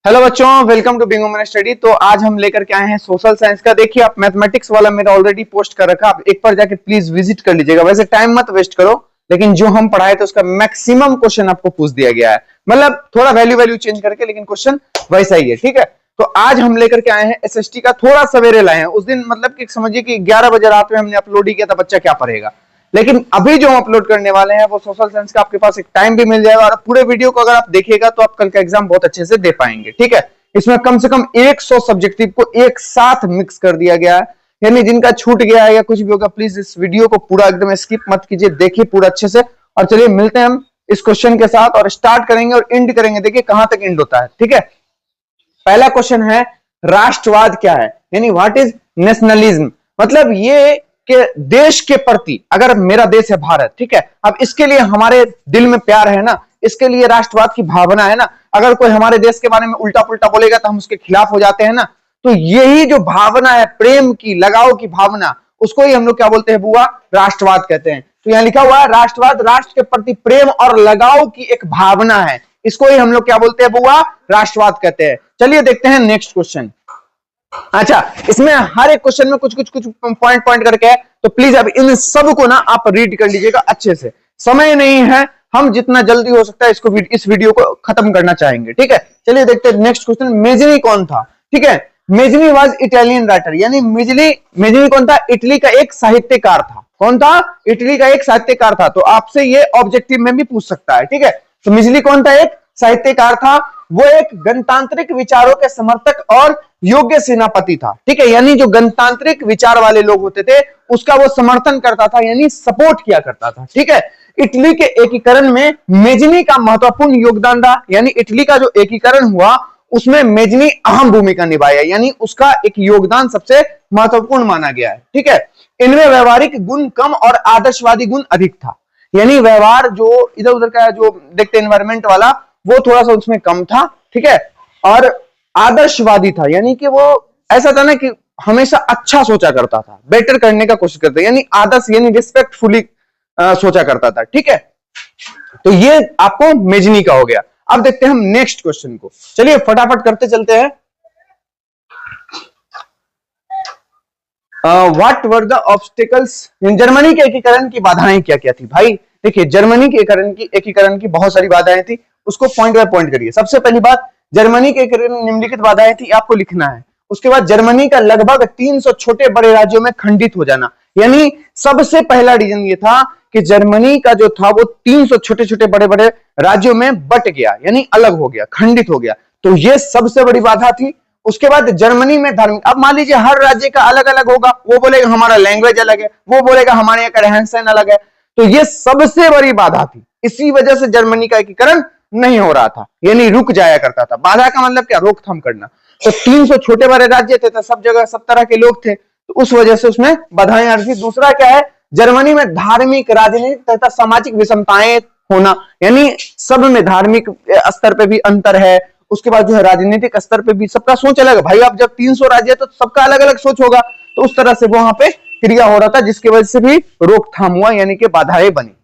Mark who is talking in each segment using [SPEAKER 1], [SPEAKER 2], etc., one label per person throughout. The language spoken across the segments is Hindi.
[SPEAKER 1] हेलो बच्चों, welcome to being women study. तो आज हम लेकर के आए हैं सोशल साइंस का। देखिए, आप मैथमेटिक्स वाला मेरा ऑलरेडी पोस्ट कर रखा, आप एक बार जाके प्लीज विजिट कर लीजिएगा। वैसे टाइम मत वेस्ट करो, लेकिन जो हम पढ़ाए थे उसका मैक्सिमम क्वेश्चन आपको पूछ दिया गया है, मतलब थोड़ा वैल्यू चेंज करके, लेकिन क्वेश्चन वैसा ही है। ठीक है, तो आज हम लेकर के आए हैं एसएसटी का। थोड़ा सवेरे लाए हैं, उस दिन मतलब कि समझिए कि 11 बजे रात में हमने अपलोड ही किया था, बच्चा क्या पढ़ेगा। लेकिन अभी जो हम अपलोड करने वाले हैं वो सोशल साइंस का, आपके पास एक टाइम भी मिल जाएगा और पूरे वीडियो को अगर आप देखिएगा तो आप कल का एग्जाम बहुत अच्छे से दे पाएंगे। ठीक है, इसमें कम से कम 100 सब्जेक्टिव को एक साथ मिक्स कर दिया गया है, यानी जिनका छूट गया है या कुछ भी होगा, प्लीज इस वीडियो को पूरा एकदम स्किप मत कीजिए, देखिए पूरा अच्छे से। और चलिए मिलते हैं हम इस क्वेश्चन के साथ और स्टार्ट करेंगे और एंड करेंगे। देखिए कहां तक एंड होता है। ठीक है, पहला क्वेश्चन है राष्ट्रवाद क्या है, यानी व्हाट इज नेशनलिज्म। मतलब ये कि देश के प्रति, अगर मेरा देश है भारत, ठीक है, अब इसके लिए हमारे दिल में प्यार है ना, इसके लिए राष्ट्रवाद की भावना है ना। अगर कोई हमारे देश के बारे में उल्टा पुल्टा बोलेगा तो हम उसके खिलाफ हो जाते हैं ना। तो यही जो भावना है, प्रेम की, लगाव की भावना, उसको ही हम लोग क्या बोलते हैं बुआ, राष्ट्रवाद कहते हैं। तो यहां लिखा हुआ है राष्ट्रवाद राष्ट्र के प्रति प्रेम और लगाव की एक भावना है, इसको ही हम लोग क्या बोलते हैं बुआ, राष्ट्रवाद कहते हैं। चलिए देखते हैं नेक्स्ट क्वेश्चन। अच्छा, इसमें हर एक क्वेश्चन में कुछ पॉइंट करके है, तो प्लीज अब इन सब को ना आप रीड कर लीजिएगा अच्छे से। समय नहीं है, हम जितना जल्दी हो सकता है इसको इस वीडियो को खत्म करना चाहेंगे। ठीक है, चलिए देखते हैं नेक्स्ट क्वेश्चन। मेजनी कौन था? ठीक है, मेजनी वाज इटालियन राइटर, यानी मेजनी कौन था? इटली का एक साहित्यकार था। कौन था? इटली का एक साहित्यकार था। तो आपसे ये ऑब्जेक्टिव में भी पूछ सकता है। ठीक है, तो मेजनी कौन था? एक साहित्यकार था। वो एक गणतांत्रिक विचारों के समर्थक और योग्य सेनापति था। ठीक है, यानी जो गणतांत्रिक विचार वाले लोग होते थे उसका वो समर्थन करता था, यानी सपोर्ट किया करता था। ठीक है, इटली के एकीकरण में मेजनी का महत्वपूर्ण योगदान रहा, यानी इटली का जो एकीकरण हुआ उसमें मेजनी अहम भूमिका निभाया, यानी उसका एक योगदान सबसे महत्वपूर्ण माना गया है। ठीक है, इनमें व्यवहारिक गुण कम और आदर्शवादी गुण अधिक था, यानी व्यवहार जो इधर उधर का जो देखते एनवायरमेंट वाला वो थोड़ा सा उसमें कम था। ठीक है, और आदर्शवादी था, यानी कि वो ऐसा था ना कि हमेशा अच्छा सोचा करता था, बेटर करने का कोशिश करता, यानी आदर्श यानी रिस्पेक्टफुली सोचा करता था। ठीक है, तो ये आपको मेजनी का हो गया। अब देखते हैं हम नेक्स्ट क्वेश्चन को, चलिए फटाफट करते चलते हैं। What were the obstacles? Germany के एकीकरण की बाधाएं क्या क्या थी? भाई देखिए, जर्मनी के एकीकरण की बहुत सारी बाधाएं थी, उसको पॉइंट बाय पॉइंट करिए। सबसे पहली बात, जर्मनी के निम्नलिखित बाधाएं थी, आपको लिखना है। उसके बाद जर्मनी का लगभग 300 छोटे बड़े राज्यों में खंडित हो जाना, यानी सबसे पहला रीजन ये था कि जर्मनी का जो था वो 300 छोटे छोटे बड़े बड़े राज्यों में बट गया, यानी अलग हो गया, खंडित हो गया। तो ये सबसे बड़ी बाधा थी। उसके बाद जर्मनी में धार्मिक, अब मान लीजिए हर राज्य का अलग अलग होगा, वो बोलेगा हमारा लैंग्वेज अलग है, वो बोलेगा हमारे यहाँ का रहन सहन अलग है, तो ये सबसे बड़ी बाधा थी। इसी वजह से जर्मनी का एकीकरण नहीं हो रहा था, यानी रुक जाया करता था। बाधा का मतलब क्या? रोकथाम करना। तो 300 छोटे बड़े राज्य थे, तो सब जगह सब तरह के लोग थे, तो उस वजह से उसमें बाधाएं आ रही थी। दूसरा क्या है, जर्मनी में धार्मिक, राजनीतिक तथा सामाजिक विषमताएं होना, यानी सब में धार्मिक स्तर पे भी अंतर है। उसके बाद जो है राजनीतिक स्तर पे भी सबका सोच अलग है। भाई अब जब 300 राज्य है तो सबका अलग अलग सोच होगा, तो उस तरह से वहां पे क्रिया हो रहा था, जिसकी वजह से भी रोकथाम हुआ, यानी कि बाधाएं बनी।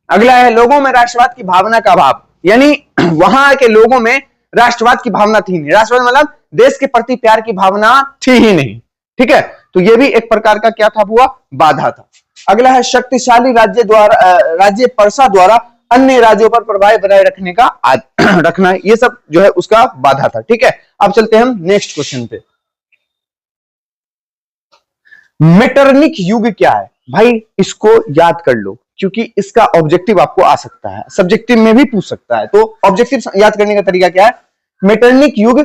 [SPEAKER 1] अगला है लोगों में राष्ट्रवाद की भावना का अभाव, यानी वहां के लोगों में राष्ट्रवाद की भावना थी नहीं। राष्ट्रवाद मतलब देश के प्रति प्यार की भावना थी ही नहीं। ठीक है, तो ये भी एक प्रकार का क्या था हुआ, बाधा था। अगला है शक्तिशाली राज्य परसा द्वारा अन्य राज्यों पर प्रभाव बनाए रखने का रखना, ये सब जो है उसका बाधा था। ठीक है, अब चलते हैं हम नेक्स्ट क्वेश्चन पे। मेटरनिक युग क्या है? भाई इसको याद कर लो, क्योंकि इसका ऑब्जेक्टिव आपको आ सकता है, सब्जेक्टिव में भी पूछ सकता है। तो ऑब्जेक्टिव याद करने का तरीका क्या है? मेटरनिक युग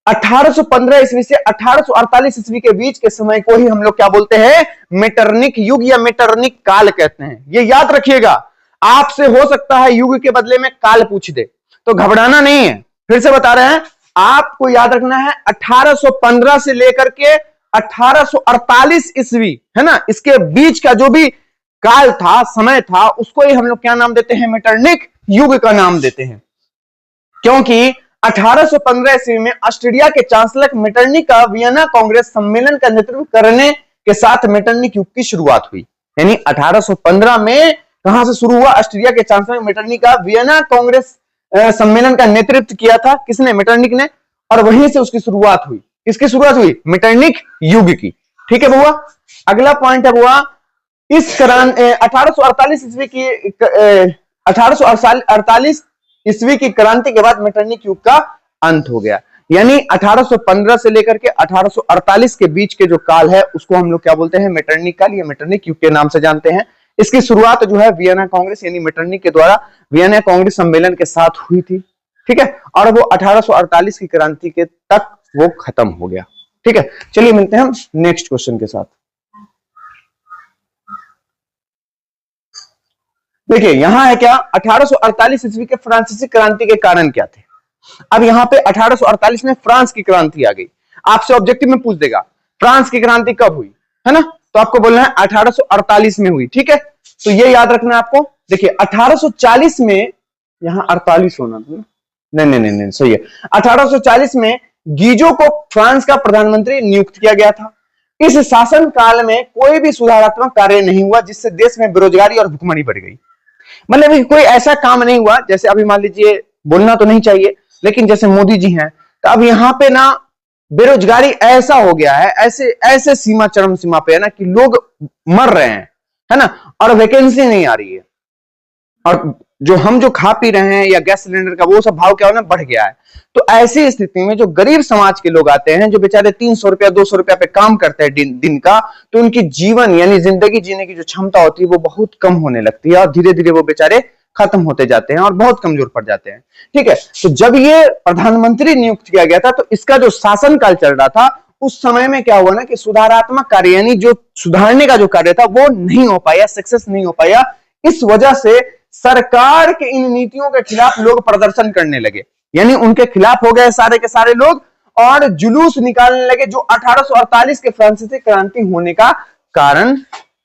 [SPEAKER 1] 1815 ईस्वी से 1848 ईस्वी के बीच के समय को ही हम लोग क्या बोलते हैं? मेटरनिक युग या मेटरनिक काल कहते हैं। ये याद रखिएगा, आपसे हो सकता है युग के बदले में काल पूछ दे, तो घबराना नहीं है। फिर से बता रहे हैं, आपको याद रखना है 1815 से लेकर के 1848 ईस्वी, है ना, इसके बीच का जो भी काल था, समय था, उसको ही हम लोग क्या नाम देते हैं? मेटरनिक युग का नाम देते हैं। क्योंकि 1815 ईस्वी में ऑस्ट्रेलिया के चांसलर मेटरनिक का वियना कांग्रेस सम्मेलन का नेतृत्व करने के साथ मेटरनिक युग की शुरुआत हुई। यानी 1815 में कहां से शुरू हुआ? ऑस्ट्रेलिया के चांसलर मेटरनिक का वियना कांग्रेस सम्मेलन का नेतृत्व किया था किसने? मेटरनिक ने। और वहीं से उसकी शुरुआत हुई। किसकी शुरुआत हुई? मेटरनिक युग की। ठीक है बुआ। अगला पॉइंट है बुआ, इस 1848 ईस्वी की 1848 ईस्वी की क्रांति के बाद मेटरनिक युग का अंत हो गया। यानी 1815 से लेकर के 1848 के बीच के जो काल है उसको हम लोग क्या बोलते हैं? मेटरनिक काल या मेटरनिक युग के नाम से जानते हैं। इसकी शुरुआत जो है वियना कांग्रेस यानी मेटरनिक के द्वारा वियना कांग्रेस सम्मेलन के साथ हुई थी। ठीक है, और वो 1848 की क्रांति के तक वो खत्म हो गया। ठीक है, चलिए मिलते हैं हम नेक्स्ट क्वेश्चन के साथ। देखिए यहां है क्या, 1848 ईस्वी के फ्रांसीसी क्रांति के कारण क्या थे। अब यहां पे 1848 में फ्रांस की क्रांति आ गई। आपसे ऑब्जेक्टिव में पूछ देगा फ्रांस की क्रांति कब हुई, है ना, तो आपको बोलना है 1848 में हुई। ठीक है, तो ये याद रखना आपको। देखिए 1840 में, यहां 48 होना था, नहीं सही है। 1840 में गीजो को फ्रांस का प्रधानमंत्री नियुक्त किया गया था। इस शासन काल में कोई भी सुधारात्मक कार्य नहीं हुआ जिससे देश में बेरोजगारी और भुखमरी बढ़ गई। मतलब कोई ऐसा काम नहीं हुआ, जैसे अभी मान लीजिए, बोलना तो नहीं चाहिए लेकिन जैसे मोदी जी हैं, तो अब यहां पे ना बेरोजगारी ऐसा हो गया है, ऐसे ऐसे सीमा, चरम सीमा पे है ना कि लोग मर रहे हैं, है ना, और वैकेंसी नहीं आ रही है। और जो खा पी रहे हैं या गैस सिलेंडर का वो सब भाव क्या हो ना बढ़ गया है। तो ऐसी स्थिति में जो गरीब समाज के लोग आते हैं, जो बेचारे 300 रुपया 200 रुपया पे काम करते हैं दिन का, तो उनकी जीवन यानी जिंदगी जीने की जो क्षमता होती है वो बहुत कम होने लगती है और धीरे धीरे वो बेचारे खत्म होते जाते हैं और बहुत कमजोर पड़ जाते हैं। ठीक है, तो जब ये प्रधानमंत्री नियुक्त किया गया था तो इसका जो शासनकाल चल रहा था उस समय में क्या हुआ ना कि सुधारात्मक कार्य यानी जो सुधारने का जो कार्य था वो नहीं हो पाया, सक्सेस नहीं हो पाया। इस वजह से सरकार के इन नीतियों के खिलाफ लोग प्रदर्शन करने लगे, यानी उनके खिलाफ हो गए सारे के सारे लोग और जुलूस निकालने लगे, जो 1848 के फ्रांसीसी क्रांति होने का कारण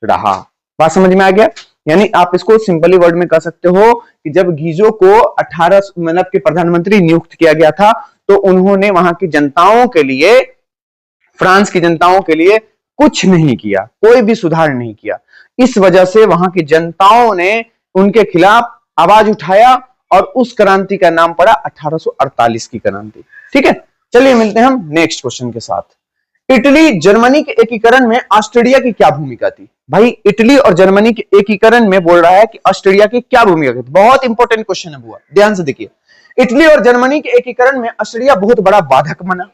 [SPEAKER 1] रहा। बात समझ में आ गया? यानी आप इसको सिंपली वर्ड में कह सकते हो कि जब गीजो को 18 मतलब के प्रधानमंत्री नियुक्त किया गया था तो उन्होंने वहां की जनताओं के लिए, फ्रांस की जनताओं के लिए कुछ नहीं किया, कोई भी सुधार नहीं किया। इस वजह से वहां की जनताओं ने उनके खिलाफ आवाज उठाया और उस क्रांति का नाम पड़ा 1848 की क्रांति। ठीक है, चलिए मिलते हैं हम नेक्स्ट क्वेश्चन के साथ। इटली जर्मनी के एकीकरण में ऑस्ट्रेलिया की क्या भूमिका थी? भाई इटली और जर्मनी के एकीकरण में बोल रहा है कि ऑस्ट्रेलिया की क्या भूमिका थी। बहुत इंपॉर्टेंट क्वेश्चन है बुआ, ध्यान से देखिए। इटली और जर्मनी के एकीकरण में ऑस्ट्रेलिया बहुत बड़ा बाधक बना।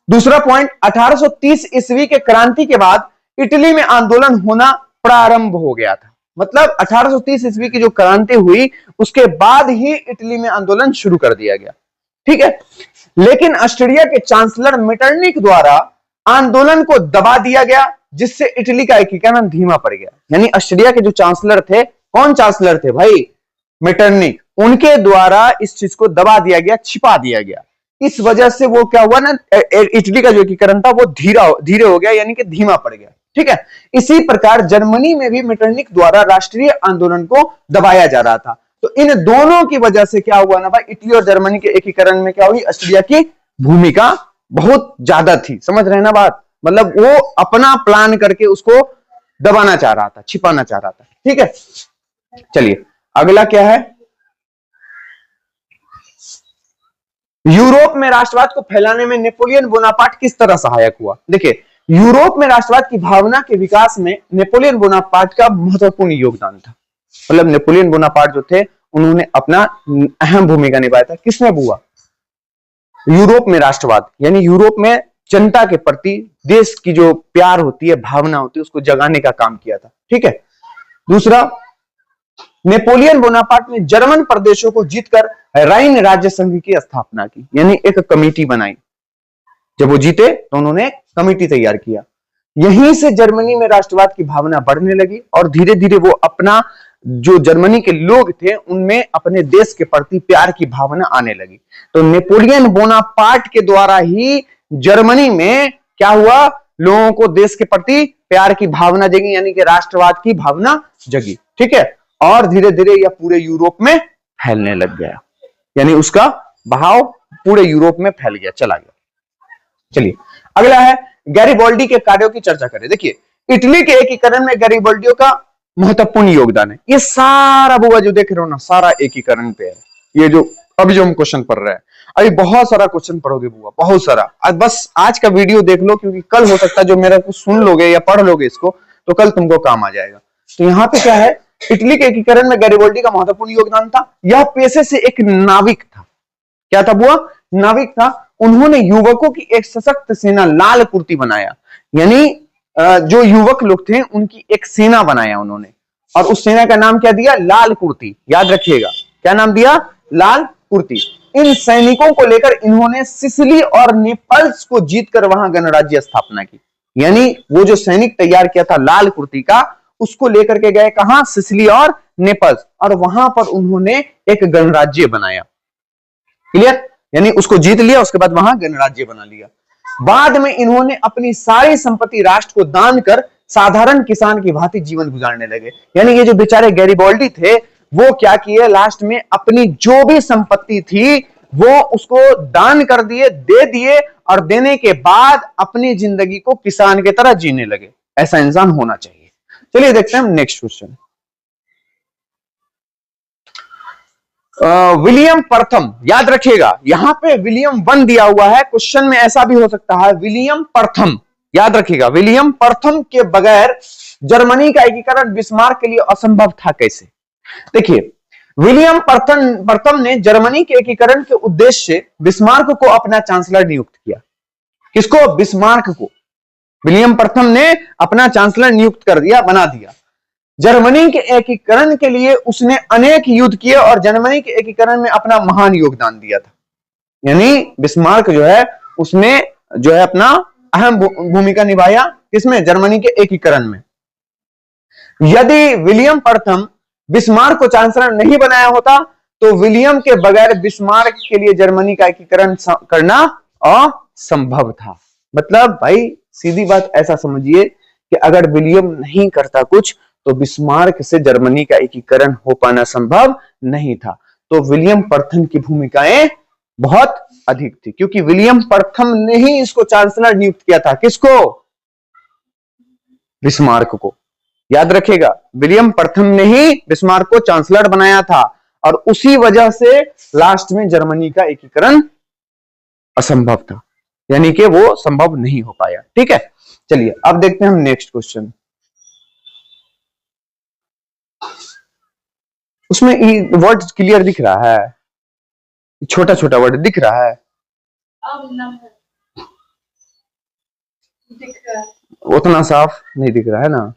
[SPEAKER 1] दूसरा पॉइंट, 1830 ईस्वी के क्रांति के बाद इटली में आंदोलन होना प्रारंभ हो गया था। मतलब 1830 ईस्वी की जो क्रांति हुई उसके बाद ही इटली में आंदोलन शुरू कर दिया गया। ठीक है, लेकिन ऑस्ट्रेलिया के चांसलर मेटरनिक द्वारा आंदोलन को दबा दिया गया जिससे इटली का एकीकरण धीमा पड़ गया। यानी ऑस्ट्रेलिया के जो चांसलर थे, कौन चांसलर थे भाई? मेटरनिक, उनके द्वारा इस चीज को दबा दिया गया, छिपा दिया गया। इस वजह से वो क्या हुआ ना, इटली का जो एकीकरण था वो धीरे हो गया, यानी कि धीमा पड़ गया। ठीक है, इसी प्रकार जर्मनी में भी मेटरनिक द्वारा राष्ट्रीय आंदोलन को दबाया जा रहा था। तो इन दोनों की वजह से क्या हुआ ना भाई, इटली और जर्मनी के एकीकरण में क्या हुई, ऑस्ट्रेलिया की भूमिका बहुत ज्यादा थी। समझ रहे हैं ना बात? मतलब वो अपना प्लान करके उसको दबाना चाह रहा था, छिपाना चाह रहा था। ठीक है, चलिए अगला क्या है, यूरोप में राष्ट्रवाद को फैलाने में नेपोलियन बोनापार्ट किस तरह सहायक हुआ? देखिए यूरोप में राष्ट्रवाद की भावना के विकास में नेपोलियन बोनापार्ट का महत्वपूर्ण योगदान था। मतलब नेपोलियन बोनापार्ट जो थे उन्होंने अपना अहम भूमिका निभाया था। किसमें हुआ? यूरोप में राष्ट्रवाद, यानी यूरोप में जनता के प्रति देश की जो प्यार होती है, भावना होती है, उसको जगाने का काम किया था। ठीक है, दूसरा, नेपोलियन बोनापार्ट ने जर्मन प्रदेशों को जीतकर राइन राज्य संघ की स्थापना की, यानी एक कमेटी बनाई। जब वो जीते तो उन्होंने कमेटी तैयार किया। यहीं से जर्मनी में राष्ट्रवाद की भावना बढ़ने लगी और धीरे धीरे वो अपना, जो जर्मनी के लोग थे उनमें अपने देश के प्रति प्यार की भावना आने लगी। तो नेपोलियन बोनापार्ट के द्वारा ही जर्मनी में क्या हुआ, लोगों को देश के प्रति प्यार की भावना जगी, यानी कि राष्ट्रवाद की भावना जगी। ठीक है, और धीरे धीरे यह पूरे यूरोप में फैलने लग गया, यानी उसका बहाव पूरे यूरोप में फैल गया, चला गया। चलिए अगला है, गैरिबॉल्डी के कार्यों की चर्चा करें। देखिए इटली के एकीकरण में गैरिबॉल्डियो का महत्वपूर्ण योगदान है। ये सारा बुआ जो देख रहे हो ना, सारा एकीकरण पे है। ये जो अभी जो हम क्वेश्चन पढ़ रहे हैं, अभी बहुत सारा क्वेश्चन पढ़ोगे बुआ, बहुत सारा। आज बस आज का वीडियो देख लो, क्योंकि कल हो सकता है जो मेरा कुछ सुन लोगे या पढ़ लोगे इसको, तो कल तुमको काम आ जाएगा। तो यहाँ पे क्या है, इटली के एकीकरण में गैरिबोल्डी का महत्वपूर्ण योगदान था। यह पेशे से एक नाविक था। क्या था बुआ? नाविक था। उन्होंने युवकों की एक सशक्त सेना लाल कुर्ती बनाया, यानी जो युवक लोग थे उनकी एक सेना बनाया उन्होंने, और उस सेना का नाम क्या दिया? लाल कुर्ती। याद रखिएगा, क्या नाम दिया? लाल कुर्ती। इन सैनिकों को लेकर इन्होंने सिसिली और नेपल्स को जीतकर वहां गणराज्य स्थापना की। यानी वो जो सैनिक तैयार किया था लाल कुर्ती का, उसको लेकर के गए कहां? सिसिली और नेपल्स, और वहां पर उन्होंने एक गणराज्य बनाया। क्लियर? यानी उसको जीत लिया, उसके बाद वहां गणराज्य बना लिया। बाद में इन्होंने अपनी सारी संपत्ति राष्ट्र को दान कर साधारण किसान की भांति जीवन गुजारने लगे। यानी ये जो बेचारे गैरिबोल्डी थे, वो क्या किए? लास्ट में अपनी जो भी संपत्ति थी वो उसको दान कर दिए, दे दिए, और देने के बाद अपनी जिंदगी को किसान की तरह जीने लगे। ऐसा इंसान होना चाहिए। चलिए देखते हैं नेक्स्ट क्वेश्चन। विलियम प्रथम, याद रखिएगा यहां पे विलियम 1 दिया हुआ है, क्वेश्चन में ऐसा भी हो सकता है विलियम प्रथम। याद रखिएगा, विलियम प्रथम के बगैर जर्मनी का एकीकरण बिस्मार्क के लिए असंभव था। कैसे? देखिए, विलियम प्रथम ने जर्मनी के एकीकरण के उद्देश्य से बिस्मार्क को अपना चांसलर नियुक्त किया। किसको? बिस्मार्क को विलियम प्रथम ने अपना चांसलर नियुक्त कर दिया, बना दिया। जर्मनी के एकीकरण के लिए उसने अनेक युद्ध किए और जर्मनी के एकीकरण में अपना महान योगदान दिया था। यानी बिस्मार्क जो है उसने जो है अपना अहम भूमिका निभाया किसमें? जर्मनी के एकीकरण में। यदि विलियम प्रथम बिस्मार्क को चांसलर नहीं बनाया होता तो विलियम के बगैर बिस्मार्क के लिए जर्मनी का एकीकरण करना असंभव था। मतलब भाई सीधी बात ऐसा समझिए कि अगर विलियम नहीं करता कुछ तो बिस्मार्क से जर्मनी का एकीकरण हो पाना संभव नहीं था। तो विलियम प्रथम की भूमिकाएं बहुत अधिक थी, क्योंकि विलियम प्रथम ने ही इसको चांसलर नियुक्त किया था। किसको? बिस्मार्क को। याद रखिएगा, विलियम प्रथम ने ही बिस्मार्क को चांसलर बनाया था, और उसी वजह से लास्ट में जर्मनी का एकीकरण असंभव था, यानी कि वो संभव नहीं हो पाया। ठीक है, चलिए अब देखते हैं हम नेक्स्ट क्वेश्चन। उसमें वर्ड क्लियर दिख रहा है? छोटा छोटा वर्ड दिख रहा है? उतना साफ नहीं दिख रहा है ना?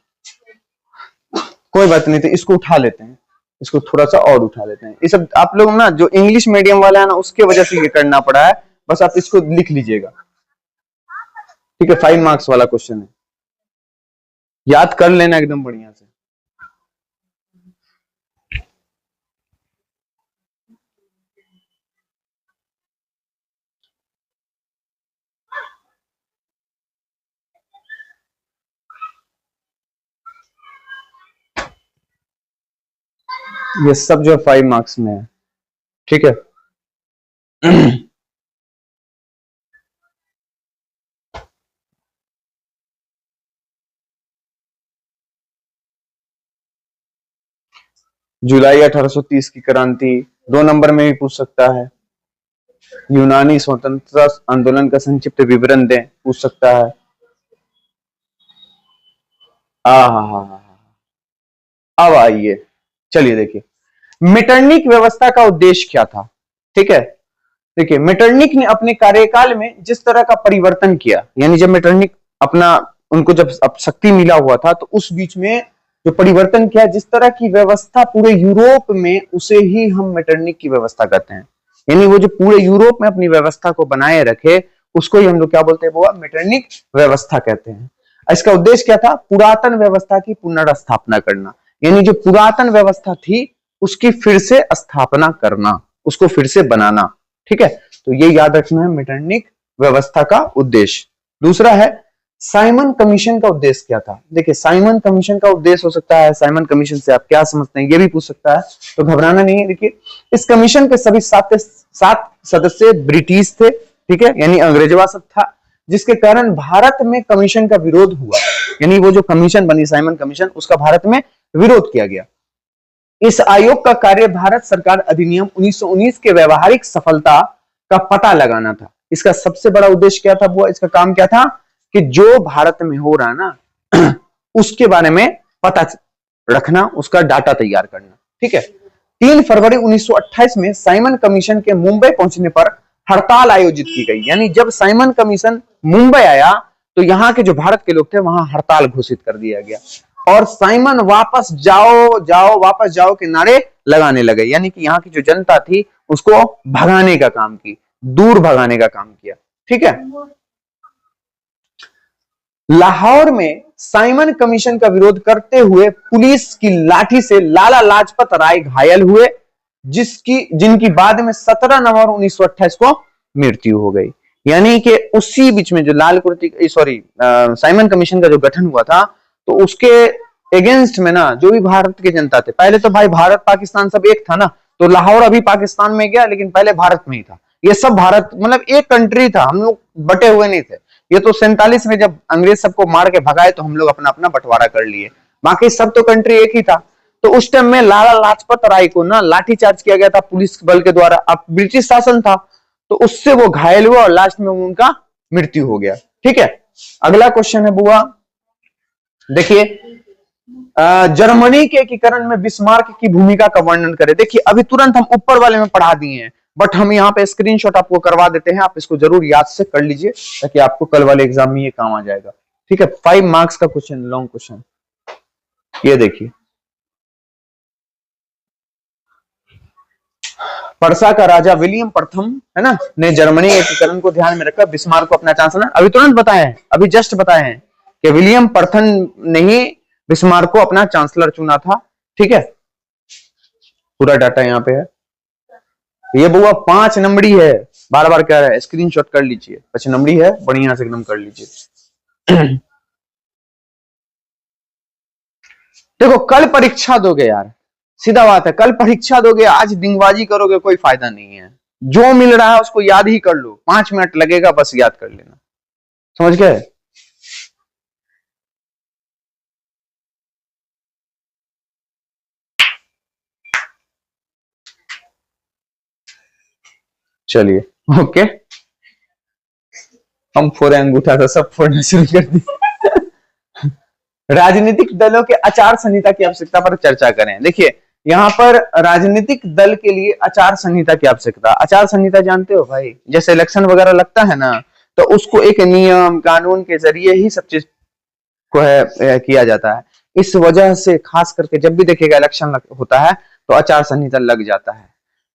[SPEAKER 1] कोई बात नहीं, तो इसको उठा लेते हैं, इसको थोड़ा सा और उठा लेते हैं। ये सब आप लोग ना जो इंग्लिश मीडियम वाला है ना, उसके वजह से ये करना पड़ा है। बस आप इसको लिख लीजिएगा, ठीक है? 5 मार्क्स वाला क्वेश्चन है, याद कर लेना एकदम बढ़िया से। ये सब जो 5 मार्क्स में है, ठीक है? जुलाई 1830 की क्रांति 2 नंबर में भी पूछ सकता है। यूनानी स्वतंत्रता आंदोलन का संक्षिप्त विवरण दें, पूछ सकता है। अब आइए, चलिए देखिए मेटरनिक व्यवस्था का उद्देश्य क्या था। ठीक है, देखिए मेटरनिक ने अपने कार्यकाल में जिस तरह का परिवर्तन किया, यानी जब मेटरनिक अपना उनको जब शक्ति मिला हुआ था तो उस बीच में जो परिवर्तन किया, जिस तरह की व्यवस्था पूरे यूरोप में, उसे ही हम मेटरनिक की व्यवस्था कहते हैं। यानी वो जो पूरे यूरोप में अपनी व्यवस्था को बनाए रखे, उसको ही हम लोग क्या बोलते हैं? वो मेटरनिक व्यवस्था कहते हैं। इसका उद्देश्य क्या था? पुरातन व्यवस्था की पुनर्स्थापना करना, यानी जो पुरातन व्यवस्था थी उसकी फिर से स्थापना करना, उसको फिर से बनाना। ठीक है, तो ये याद रखना है मेटरनिक व्यवस्था का उद्देश्य। दूसरा है साइमन कमीशन का उद्देश्य क्या था। देखिए साइमन कमीशन का उद्देश्य हो सकता है, साइमन कमीशन से आप क्या समझते हैं, ये भी पूछ सकता है, तो घबराना नहीं है। देखिए इस कमीशन के सभी 7 सदस्य ब्रिटिश थे, ठीक है, यानी अंग्रेजवा सब था, जिसके कारण भारत में कमीशन का विरोध हुआ। यानी वो जो कमीशन बनी साइमन कमीशन, उसका भारत में विरोध किया गया। इस आयोग का कार्य भारत सरकार अधिनियम 1919 के व्यवहारिक सफलता का पता लगाना था। इसका सबसे बड़ा उद्देश्य क्या था? वो इसका काम क्या था कि जो भारत में हो रहा है ना उसके बारे में पता रखना, उसका डाटा तैयार करना। ठीक है। 3 फरवरी 1928 में साइमन कमीशन के मुंबई पहुंचने पर हड़ताल आयोजित की गई। यानी जब साइमन कमीशन मुंबई आया तो यहाँ के जो भारत के लोग थे वहां हड़ताल घोषित कर दिया गया और साइमन वापस जाओ जाओ वापस जाओ के नारे लगाने लगे। यानी कि यहाँ की जो जनता थी उसको भगाने का काम की, दूर भगाने का काम किया। ठीक है। लाहौर में साइमन कमीशन का विरोध करते हुए पुलिस की लाठी से लाला लाजपत राय घायल हुए, जिनकी बाद में 17 नवंबर 1928 को मृत्यु हो गई। यानी कि उसी बीच में जो साइमन कमीशन का जो गठन हुआ था तो उसके अगेंस्ट में ना जो भी भारत की जनता थे, पहले तो भाई भारत पाकिस्तान सब एक था ना, तो लाहौर अभी पाकिस्तान में गया लेकिन पहले भारत में ही था। ये सब भारत मतलब एक कंट्री था, हम लोग बटे हुए नहीं थे। ये तो 47 में जब अंग्रेज सबको मार के भगाए तो हम लोग अपना अपना बंटवारा कर लिए, बाकी सब तो कंट्री एक ही था। तो उस टाइम में लाला लाजपत राय को ना लाठीचार्ज किया गया था पुलिस बल के द्वारा। अब ब्रिटिश शासन था तो उससे वो घायल हुआ और लास्ट में उनका मृत्यु हो गया। ठीक है। अगला क्वेश्चन है बुआ, देखिए जर्मनी के एकीकरण में बिस्मार्क की भूमिका का वर्णन करें। देखिए अभी तुरंत हम ऊपर वाले में पढ़ा दिए हैं बट हम यहाँ पे स्क्रीनशॉट आपको करवा देते हैं, आप इसको जरूर याद से कर लीजिए ताकि आपको कल वाले एग्जाम में ये काम आ जाएगा। ठीक है। 5 मार्क्स का क्वेश्चन, लॉन्ग क्वेश्चन। ये देखिए, पर्सा का राजा विलियम प्रथम है ना ने जर्मनी के एकीकरण को ध्यान में रखकर बिस्मार्क को अपना चांसलर, अभी तुरंत बताए हैं, अभी जस्ट बताए हैं कि विलियम प्रथम ने ही बिस्मार्क को अपना चांसलर चुना था। ठीक है। पूरा डाटा यहाँ पे है। ये बुआ 5 नंबरी है, बार बार कह रहा है, स्क्रीनशॉट कर लीजिए। 5 नंबरी है, बढ़िया से एकदम कर लीजिए। देखो कल परीक्षा दोगे यार, सीधा बात है, कल परीक्षा दोगे, आज दिंगबाजी करोगे कोई फायदा नहीं है। जो मिल रहा है उसको याद ही कर लो, 5 मिनट लगेगा बस याद कर लेना, समझ गए? चलिए ओके, हम फोड़े अंगूठा था, सब फोड़ना शुरू कर दिए। राजनीतिक दलों के आचार संहिता की आवश्यकता पर चर्चा करें। देखिए यहाँ पर राजनीतिक दल के लिए आचार संहिता की आवश्यकता, आचार संहिता जानते हो भाई, जैसे इलेक्शन वगैरह लगता है ना तो उसको एक नियम कानून के जरिए ही सब चीज को किया जाता है। इस वजह से खास करके जब भी देखिएगा इलेक्शन होता है तो आचार संहिता लग जाता है,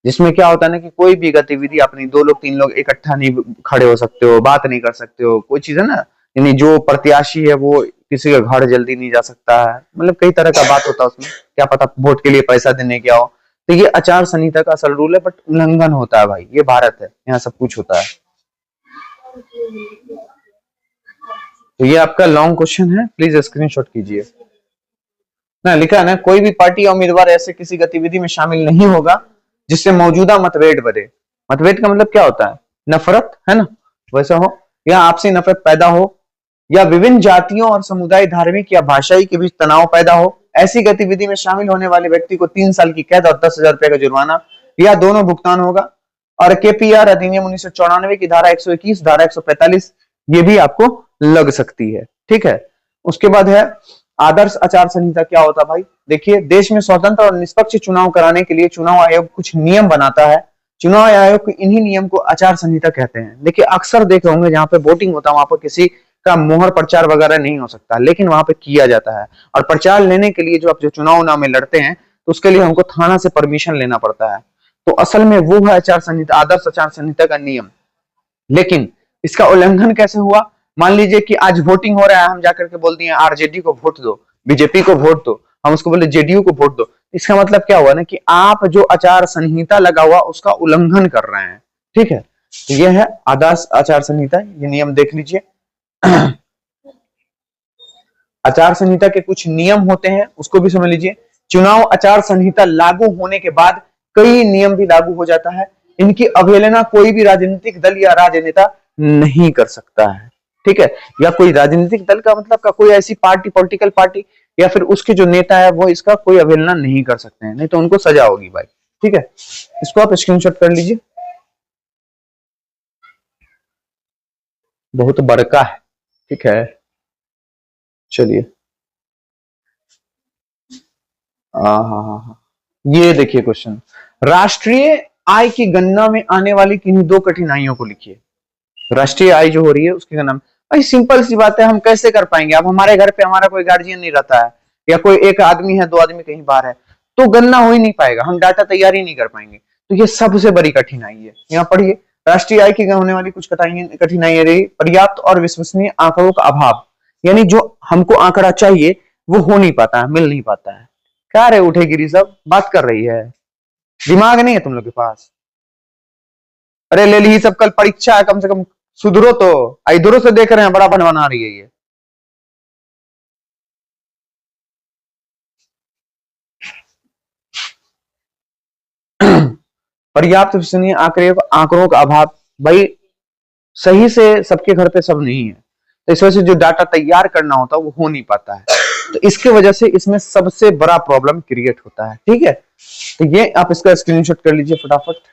[SPEAKER 1] जिसमें क्या होता है ना कि कोई भी गतिविधि अपनी 2 लोग 3 लोग इकट्ठा नहीं खड़े हो सकते हो, बात नहीं कर सकते हो, कोई चीज है ना, यानी जो प्रत्याशी है वो किसी का घर जल्दी नहीं जा सकता है, मतलब कई तरह का बात होता है उसमें, क्या पता वोट के लिए पैसा देने क्या हो। तो ये आचार संहिता का असल रूल है बट उल्लंघन होता है भाई, ये भारत है, यहाँ सब कुछ होता है। तो ये आपका लॉन्ग क्वेश्चन है, प्लीज स्क्रीनशॉट कीजिए ना। लिखा है ना, कोई भी पार्टी या उम्मीदवार ऐसे किसी गतिविधि में शामिल नहीं होगा जिससे मौजूदा मतभेद बढ़े। मतभेद का मतलब क्या होता है? नफरत, है ना, वैसा हो या आपसी नफरत पैदा हो या विभिन्न जातियों और समुदाय, धार्मिक या भाषाई के बीच तनाव पैदा हो। ऐसी गतिविधि में शामिल होने वाले व्यक्ति को 3 साल की कैद और 10,000 रुपए का जुर्माना या दोनों भुगतान होगा। और केपीआर अधिनियम 1994 की धारा 121, धारा 145 ये भी आपको लग सकती है। ठीक है। उसके बाद है आदर्श आचार संहिता। क्या होता भाई? देखिए देश में स्वतंत्र और निष्पक्ष चुनाव कराने के लिए चुनाव आयोग कुछ नियम बनाता है। चुनाव आयोग इन्हीं नियम को आचार संहिता कहते हैं। देखिए अक्सर देखे होंगे जहां पे वोटिंग होता है वहां पर किसी का मोहर प्रचार वगैरह नहीं हो सकता, लेकिन वहां पे किया जाता है। और प्रचार लेने के लिए जो आप जो चुनाव में लड़ते हैं तो उसके लिए हमको थाना से परमिशन लेना पड़ता है। तो असल में वो है आचार संहिता, आदर्श आचार संहिता का नियम। लेकिन इसका उल्लंघन कैसे हुआ? मान लीजिए कि आज वोटिंग हो रहा है, हम जाकर के बोल दिए आरजेडी को वोट दो, बीजेपी को वोट दो, हम उसको बोले जेडीयू को वोट दो। इसका मतलब क्या हुआ ना कि आप जो आचार संहिता लगा हुआ उसका उल्लंघन कर रहे हैं। ठीक है। तो यह है आदर्श आचार संहिता, ये नियम देख लीजिए। आचार संहिता के कुछ नियम होते हैं उसको भी समझ लीजिए। चुनाव आचार संहिता लागू होने के बाद कई नियम भी लागू हो जाता है। इनकी अवहेलना कोई भी राजनीतिक दल या राजनेता नहीं कर सकता है। ठीक है। या कोई राजनीतिक दल का मतलब का कोई ऐसी पार्टी, पॉलिटिकल पार्टी या फिर उसके जो नेता है वो इसका कोई अवहेलना नहीं कर सकते हैं, नहीं तो उनको सजा होगी भाई। ठीक है, इसको आप स्क्रीनशॉट कर लीजिए, बहुत बड़का है। ठीक है, चलिए हाँ हाँ हाँ हाँ, ये देखिए क्वेश्चन, राष्ट्रीय आय की गणना में आने वाली किन्हीं दो कठिनाइयों को लिखिए। राष्ट्रीय आय जो हो रही है उसकी गणना, भाई सिंपल सी बात है, हम कैसे कर पाएंगे? अब हमारे घर पे हमारा कोई गार्जियन नहीं रहता है, या कोई एक आदमी है, दो आदमी कहीं बाहर है, तो गणना हो ही नहीं पाएगा, हम डाटा तैयार ही नहीं कर पाएंगे। तो ये सबसे बड़ी कठिनाई है। यहाँ पढ़िए, राष्ट्रीय आय की होने वाली कुछ कठिनाई रही, पर्याप्त और विश्वसनीय आंकड़ों का अभाव, यानी जो हमको आंकड़ा चाहिए वो हो नहीं पाता है, मिल नहीं पाता है। क्या रे उठे गिरी सब बात कर रही है, दिमाग नहीं है तुम लोग के पास? अरे ले ली सब, कल परीक्षा है, कम से कम सुधरो तो। इधरों से देख रहे हैं बड़ा बना रही है ये। पर्याप्त विश्वसनीय आंकड़ों का अभाव, भाई सही से सबके घर पे सब नहीं है, तो इस वजह से जो डाटा तैयार करना होता है वो हो नहीं पाता है, तो इसके वजह से इसमें सबसे बड़ा प्रॉब्लम क्रिएट होता है। ठीक है, तो ये आप इसका स्क्रीनशॉट कर लीजिए फटाफट।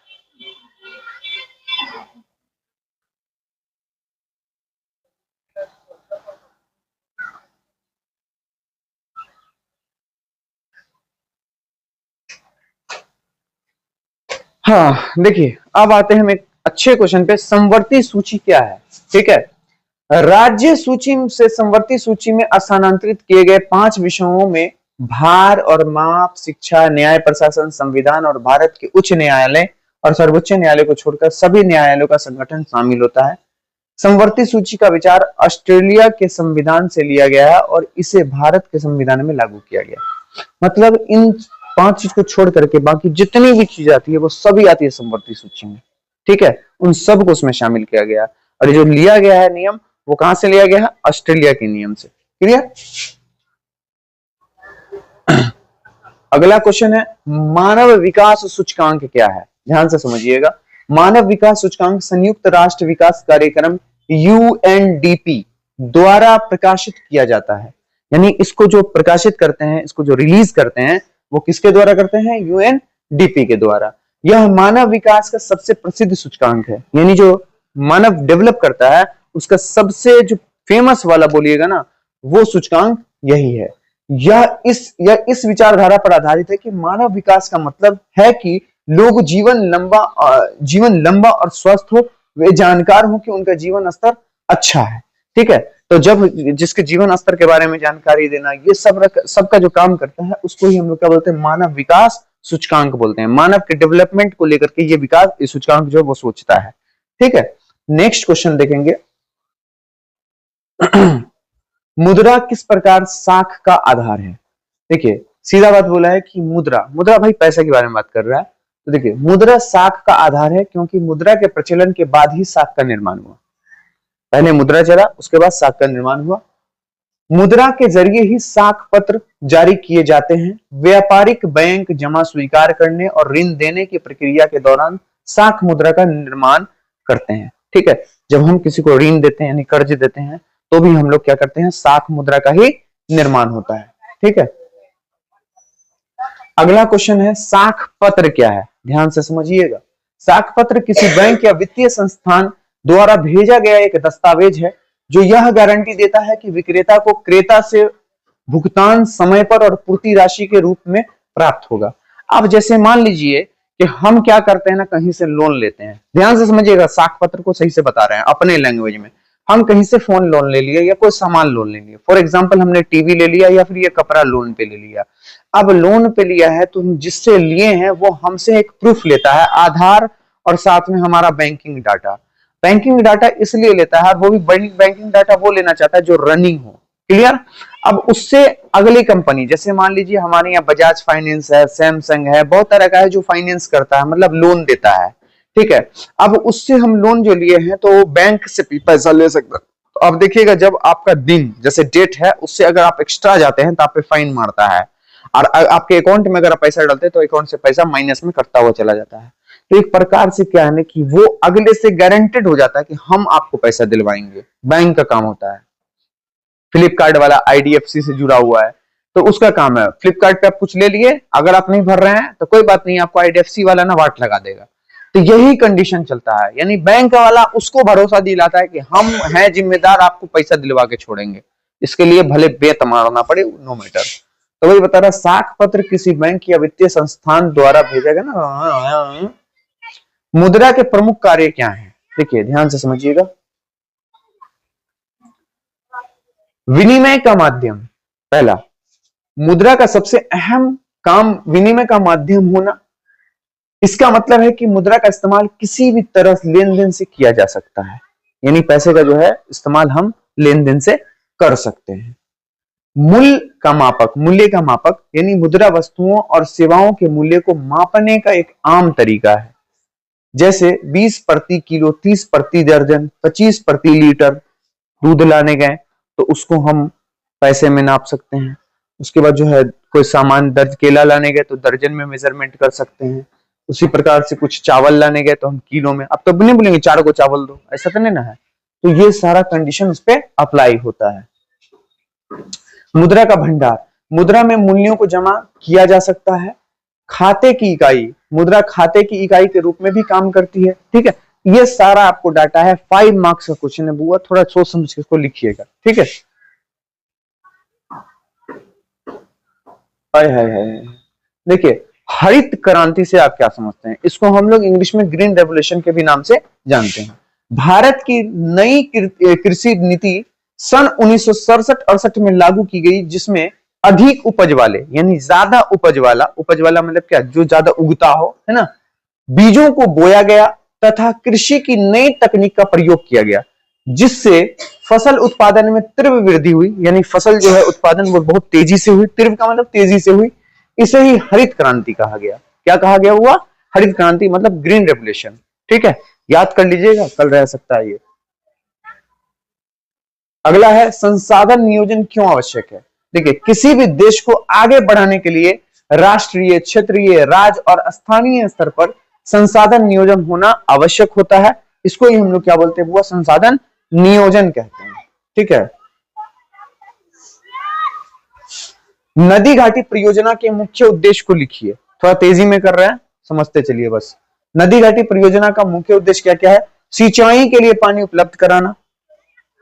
[SPEAKER 1] हाँ देखिए, अब आते हैं हम एक अच्छे क्वेश्चन पे, समवर्ती सूची क्या है? ठीक है, राज्य सूची से समवर्ती सूची में स्थानांतरित किए गए 5 विषयों में भार और माप, शिक्षा, न्याय प्रशासन, संविधान और भारत के उच्च न्यायालय और सर्वोच्च न्यायालय को छोड़कर सभी न्यायालयों का संगठन शामिल होता है। समवर्ती सूची का विचार ऑस्ट्रेलिया के संविधान से लिया गया है और इसे भारत के संविधान में लागू किया गया। मतलब इन 5 चीज को छोड़ करके बाकी जितनी भी चीज आती है वो सभी आती है समवर्ती सूची में। ठीक है, उन सब को उसमें शामिल किया गया, और जो लिया गया है नियम वो कहां से लिया गया है? ऑस्ट्रेलिया के नियम से। क्लियर? अगला क्वेश्चन है, मानव विकास सूचकांक क्या है? ध्यान से समझिएगा, मानव विकास सूचकांक संयुक्त राष्ट्र विकास कार्यक्रम यूएनडीपी द्वारा प्रकाशित किया जाता है। यानी इसको जो प्रकाशित करते हैं, इसको जो रिलीज करते हैं, वो किसके द्वारा करते हैं? यूएनडीपी के द्वारा। यह मानव विकास का सबसे प्रसिद्ध सूचकांक है, यानी जो मानव डेवलप करता है उसका सबसे जो फेमस वाला बोलिएगा ना, वो सूचकांक यही है। यह इस विचारधारा पर आधारित है कि मानव विकास का मतलब है कि लोग जीवन लंबा और स्वस्थ हो, वे जानकार हो कि उनका जीवन स्तर अच्छा है। ठीक है, तो जब जिसके जीवन स्तर के बारे में जानकारी देना, ये सबका जो काम करता है उसको ही हम लोग क्या बोलते हैं? मानव विकास सूचकांक बोलते हैं। मानव के डेवलपमेंट को लेकर के ये विकास सूचकांक जो वो सोचता है। ठीक है, नेक्स्ट क्वेश्चन देखेंगे। मुद्रा किस प्रकार साख का आधार है? देखिए सीधा बात बोला है कि मुद्रा भाई पैसे के बारे में बात कर रहा है, तो देखिए मुद्रा साख का आधार है, क्योंकि मुद्रा के प्रचलन के बाद ही साख का निर्माण हुआ। पहले मुद्रा चला, उसके बाद साख का निर्माण हुआ। मुद्रा के जरिए ही साख पत्र जारी किए जाते हैं। व्यापारिक बैंक जमा स्वीकार करने और ऋण देने की प्रक्रिया के दौरान साख मुद्रा का निर्माण करते हैं। ठीक है, जब हम किसी को ऋण देते हैं यानी कर्ज देते हैं तो भी हम लोग क्या करते हैं? साख मुद्रा का ही निर्माण होता है। ठीक है, अगला क्वेश्चन है, साख पत्र क्या है? ध्यान से समझिएगा। साख पत्र किसी बैंक या वित्तीय संस्थान द्वारा भेजा गया एक दस्तावेज है जो यह गारंटी देता है कि विक्रेता को क्रेता से भुगतान समय पर और पूर्ति राशि के रूप में प्राप्त होगा। अब जैसे मान लीजिए कि हम क्या करते हैं ना, कहीं से लोन लेते हैं। ध्यान से समझिएगा, साख पत्र को सही से बता रहे हैं अपने लैंग्वेज में। हम कहीं से फोन लोन ले लिया या कोई सामान लोन ले लिया, फॉर एग्जांपल हमने टीवी ले लिया या फिर ये कपड़ा लोन पे ले लिया। अब लोन पे लिया है तो जिससे लिए हैं वो हमसे एक प्रूफ लेता है, आधार और साथ में हमारा बैंकिंग डाटा। बैंकिंग डाटा इसलिए लेता है, वो भी बैंकिंग डाटा वो लेना चाहता है जो रनिंग हो। क्लियर? अब उससे अगली कंपनी, जैसे मान लीजिए हमारे यहाँ बजाज फाइनेंस है, सैमसंग है, बहुत तरह का है जो फाइनेंस करता है, मतलब लोन देता है। ठीक है, अब उससे हम लोन जो लिए हैं तो बैंक से भी पैसा ले सकते हैं। तो अब देखिएगा, जब आपका दिन जैसे डेट है उससे अगर आप एक्स्ट्रा जाते हैं तो आप पे फाइन मारता है, और आपके अकाउंट में अगर आप पैसा डालते हैं तो अकाउंट से पैसा माइनस में कटता हुआ चला जाता है। तो एक प्रकार से क्या है ना कि वो अगले से गारंटेड हो जाता है कि हम आपको पैसा दिलवाएंगे। बैंक का काम होता है। फ्लिपकार्ट वाला आईडीएफसी से जुड़ा हुआ है, तो उसका काम है। फ्लिपकार्ट पे आप कुछ ले लिए, अगर आप नहीं भर रहे हैं तो कोई बात नहीं, आपको आईडीएफसी वाला ना वाट लगा देगा। तो यही कंडीशन चलता है, यानी बैंक वाला उसको भरोसा दिलाता है कि हम हैं जिम्मेदार, आपको पैसा दिलवा के छोड़ेंगे, इसके लिए भले बेत मारना पड़े, नो मैटर। तो वही बता रहा, साख पत्र किसी बैंक या वित्तीय संस्थान द्वारा भेजा गया ना। मुद्रा के प्रमुख कार्य क्या है, देखिए ध्यान से समझिएगा। विनिमय का माध्यम, पहला, मुद्रा का सबसे अहम काम विनिमय का माध्यम होना। इसका मतलब है कि मुद्रा का इस्तेमाल किसी भी तरह लेन देन से किया जा सकता है, यानी पैसे का जो है इस्तेमाल हम लेन देन से कर सकते हैं। मूल्य का मापक, मूल्य का मापक यानी मुद्रा वस्तुओं और सेवाओं के मूल्य को मापने का एक आम तरीका है। जैसे 20 प्रति किलो, 30 प्रति दर्जन, 25 प्रति लीटर दूध लाने गए तो उसको हम पैसे में नाप सकते हैं। उसके बाद जो है कोई सामान दर्ज केला लाने गए तो दर्जन में मेजरमेंट कर सकते हैं। उसी प्रकार से कुछ चावल लाने गए तो हम किलो में, अब तो नहीं बोलेंगे 4 को चावल दो, ऐसा तो नहीं ना है। तो ये सारा कंडीशन उस पर अप्लाई होता है। मुद्रा का भंडार, मुद्रा में मूल्यों को जमा किया जा सकता है। खाते की इकाई, मुद्रा खाते की इकाई के रूप में भी काम करती है। ठीक है, ये सारा आपको डाटा है, 5 मार्क्स का क्वेश्चन है बुआ, थोड़ा सोच समझ के इसको लिखिएगा। ठीक है, देखिए हरित क्रांति से आप क्या समझते हैं, इसको हम लोग इंग्लिश में ग्रीन रेवोल्यूशन के भी नाम से जानते हैं। भारत की नई कृषि नीति सन 1967-68 में लागू की गई, जिसमें अधिक उपज वाले यानी ज्यादा उपज वाला मतलब क्या, जो ज्यादा उगता हो, है ना, बीजों को बोया गया तथा कृषि की नई तकनीक का प्रयोग किया गया, जिससे फसल उत्पादन में तीव्र वृद्धि हुई, यानी फसल जो है उत्पादन वो बहुत तेजी से हुई। तीव्र का मतलब तेजी से हुई, इसे ही हरित क्रांति कहा गया। क्या कहा गया हुआ, हरित क्रांति मतलब ग्रीन रेवोल्यूशन। ठीक है, याद कर लीजिएगा, कल रह सकता है ये। अगला है संसाधन नियोजन क्यों आवश्यक है। देखिए किसी भी देश को आगे बढ़ाने के लिए राष्ट्रीय, क्षेत्रीय, राज्य और स्थानीय स्तर पर संसाधन नियोजन होना आवश्यक होता है। इसको ही हम लोग क्या बोलते हैं, वो संसाधन नियोजन कहते हैं। ठीक है, नदी घाटी परियोजना के मुख्य उद्देश्य को लिखिए। थोड़ा तेजी में कर रहे हैं, समझते चलिए बस। नदी घाटी परियोजना का मुख्य उद्देश्य क्या क्या है, सिंचाई के लिए पानी उपलब्ध कराना।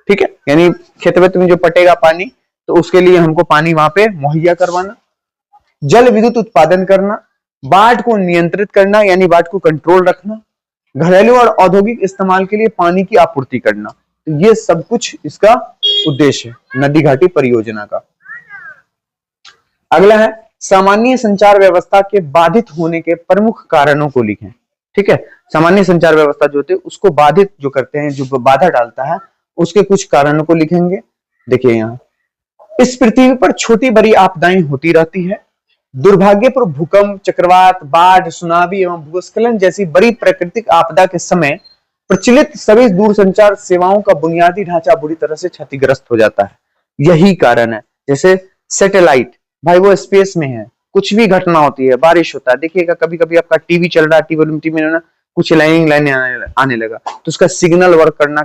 [SPEAKER 1] ठीक है, यानी खेत में जो पटेगा पानी, तो उसके लिए हमको पानी वहां पे मुहैया करवाना। जल विद्युत उत्पादन करना, बाढ़ को नियंत्रित करना यानी बाढ़ को कंट्रोल रखना, घरेलू और औद्योगिक इस्तेमाल के लिए पानी की आपूर्ति करना। तो ये सब कुछ इसका उद्देश्य है नदी घाटी परियोजना का। अगला है सामान्य संचार व्यवस्था के बाधित होने के प्रमुख कारणों को लिखें। ठीक है, सामान्य संचार व्यवस्था जो होती है उसको बाधित जो करते हैं, जो बाधा डालता है, उसके कुछ कारणों को लिखेंगे। देखिए यहाँ, इस पृथ्वी पर छोटी बड़ी आपदाएं होती रहती है। दुर्भाग्यपूर्ण भूकंप, चक्रवात, बाढ़, सुनामी एवं भूस्खलन जैसी बड़ी प्राकृतिक आपदा के समय प्रचलित सभी दूरसंचार सेवाओं का बुनियादी ढांचा बुरी तरह से क्षतिग्रस्त हो जाता है। यही कारण है, जैसे सैटेलाइट, भाई वो स्पेस में है, कुछ भी घटना होती है, बारिश होता है, देखिएगा कभी कभी आपका टीवी चल रहा है, टीवी में ना कुछ लाइनिंग आने लगा तो उसका सिग्नल वर्क करना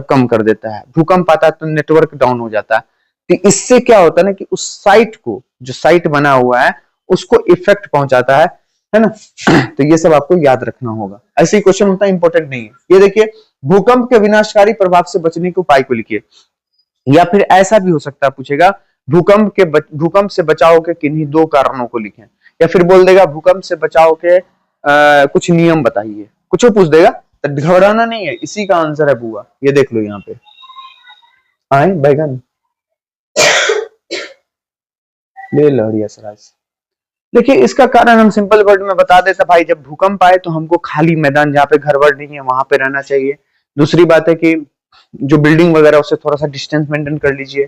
[SPEAKER 1] कम कर देता है। भूकंप आता है तो नेटवर्क डाउन हो जाता है। तो इससे क्या होता है ना कि उस साइट को, जो साइट बना हुआ है, उसको इफेक्ट पहुंचाता है ना। तो ये सब आपको याद रखना होगा, ऐसे क्वेश्चन उतना इंपॉर्टेंट नहीं है। ये देखिए, भूकंप के विनाशकारी प्रभाव से बचने के उपाय को लिखिए। या फिर ऐसा भी हो सकता है, पूछेगा भूकंप से बचाव के किन्हीं 2 कारणों को लिखें, या फिर बोल देगा भूकंप से बचाव के कुछ नियम बताइए, कुछ पूछ देगा। तो घबराना नहीं है, इसी का आंसर है बुआ, ये देख लो यहाँ पे। आए बैगन ले लहरिया सराज। देखिए इसका कारण हम सिंपल वर्ड में बता देते भाई, जब भूकंप आए तो हमको खाली मैदान जहाँ पे घर वर नहीं है वहां पे रहना चाहिए। दूसरी बात है कि जो बिल्डिंग वगैरह उससे थोड़ा सा डिस्टेंस मेंटेन कर लीजिए।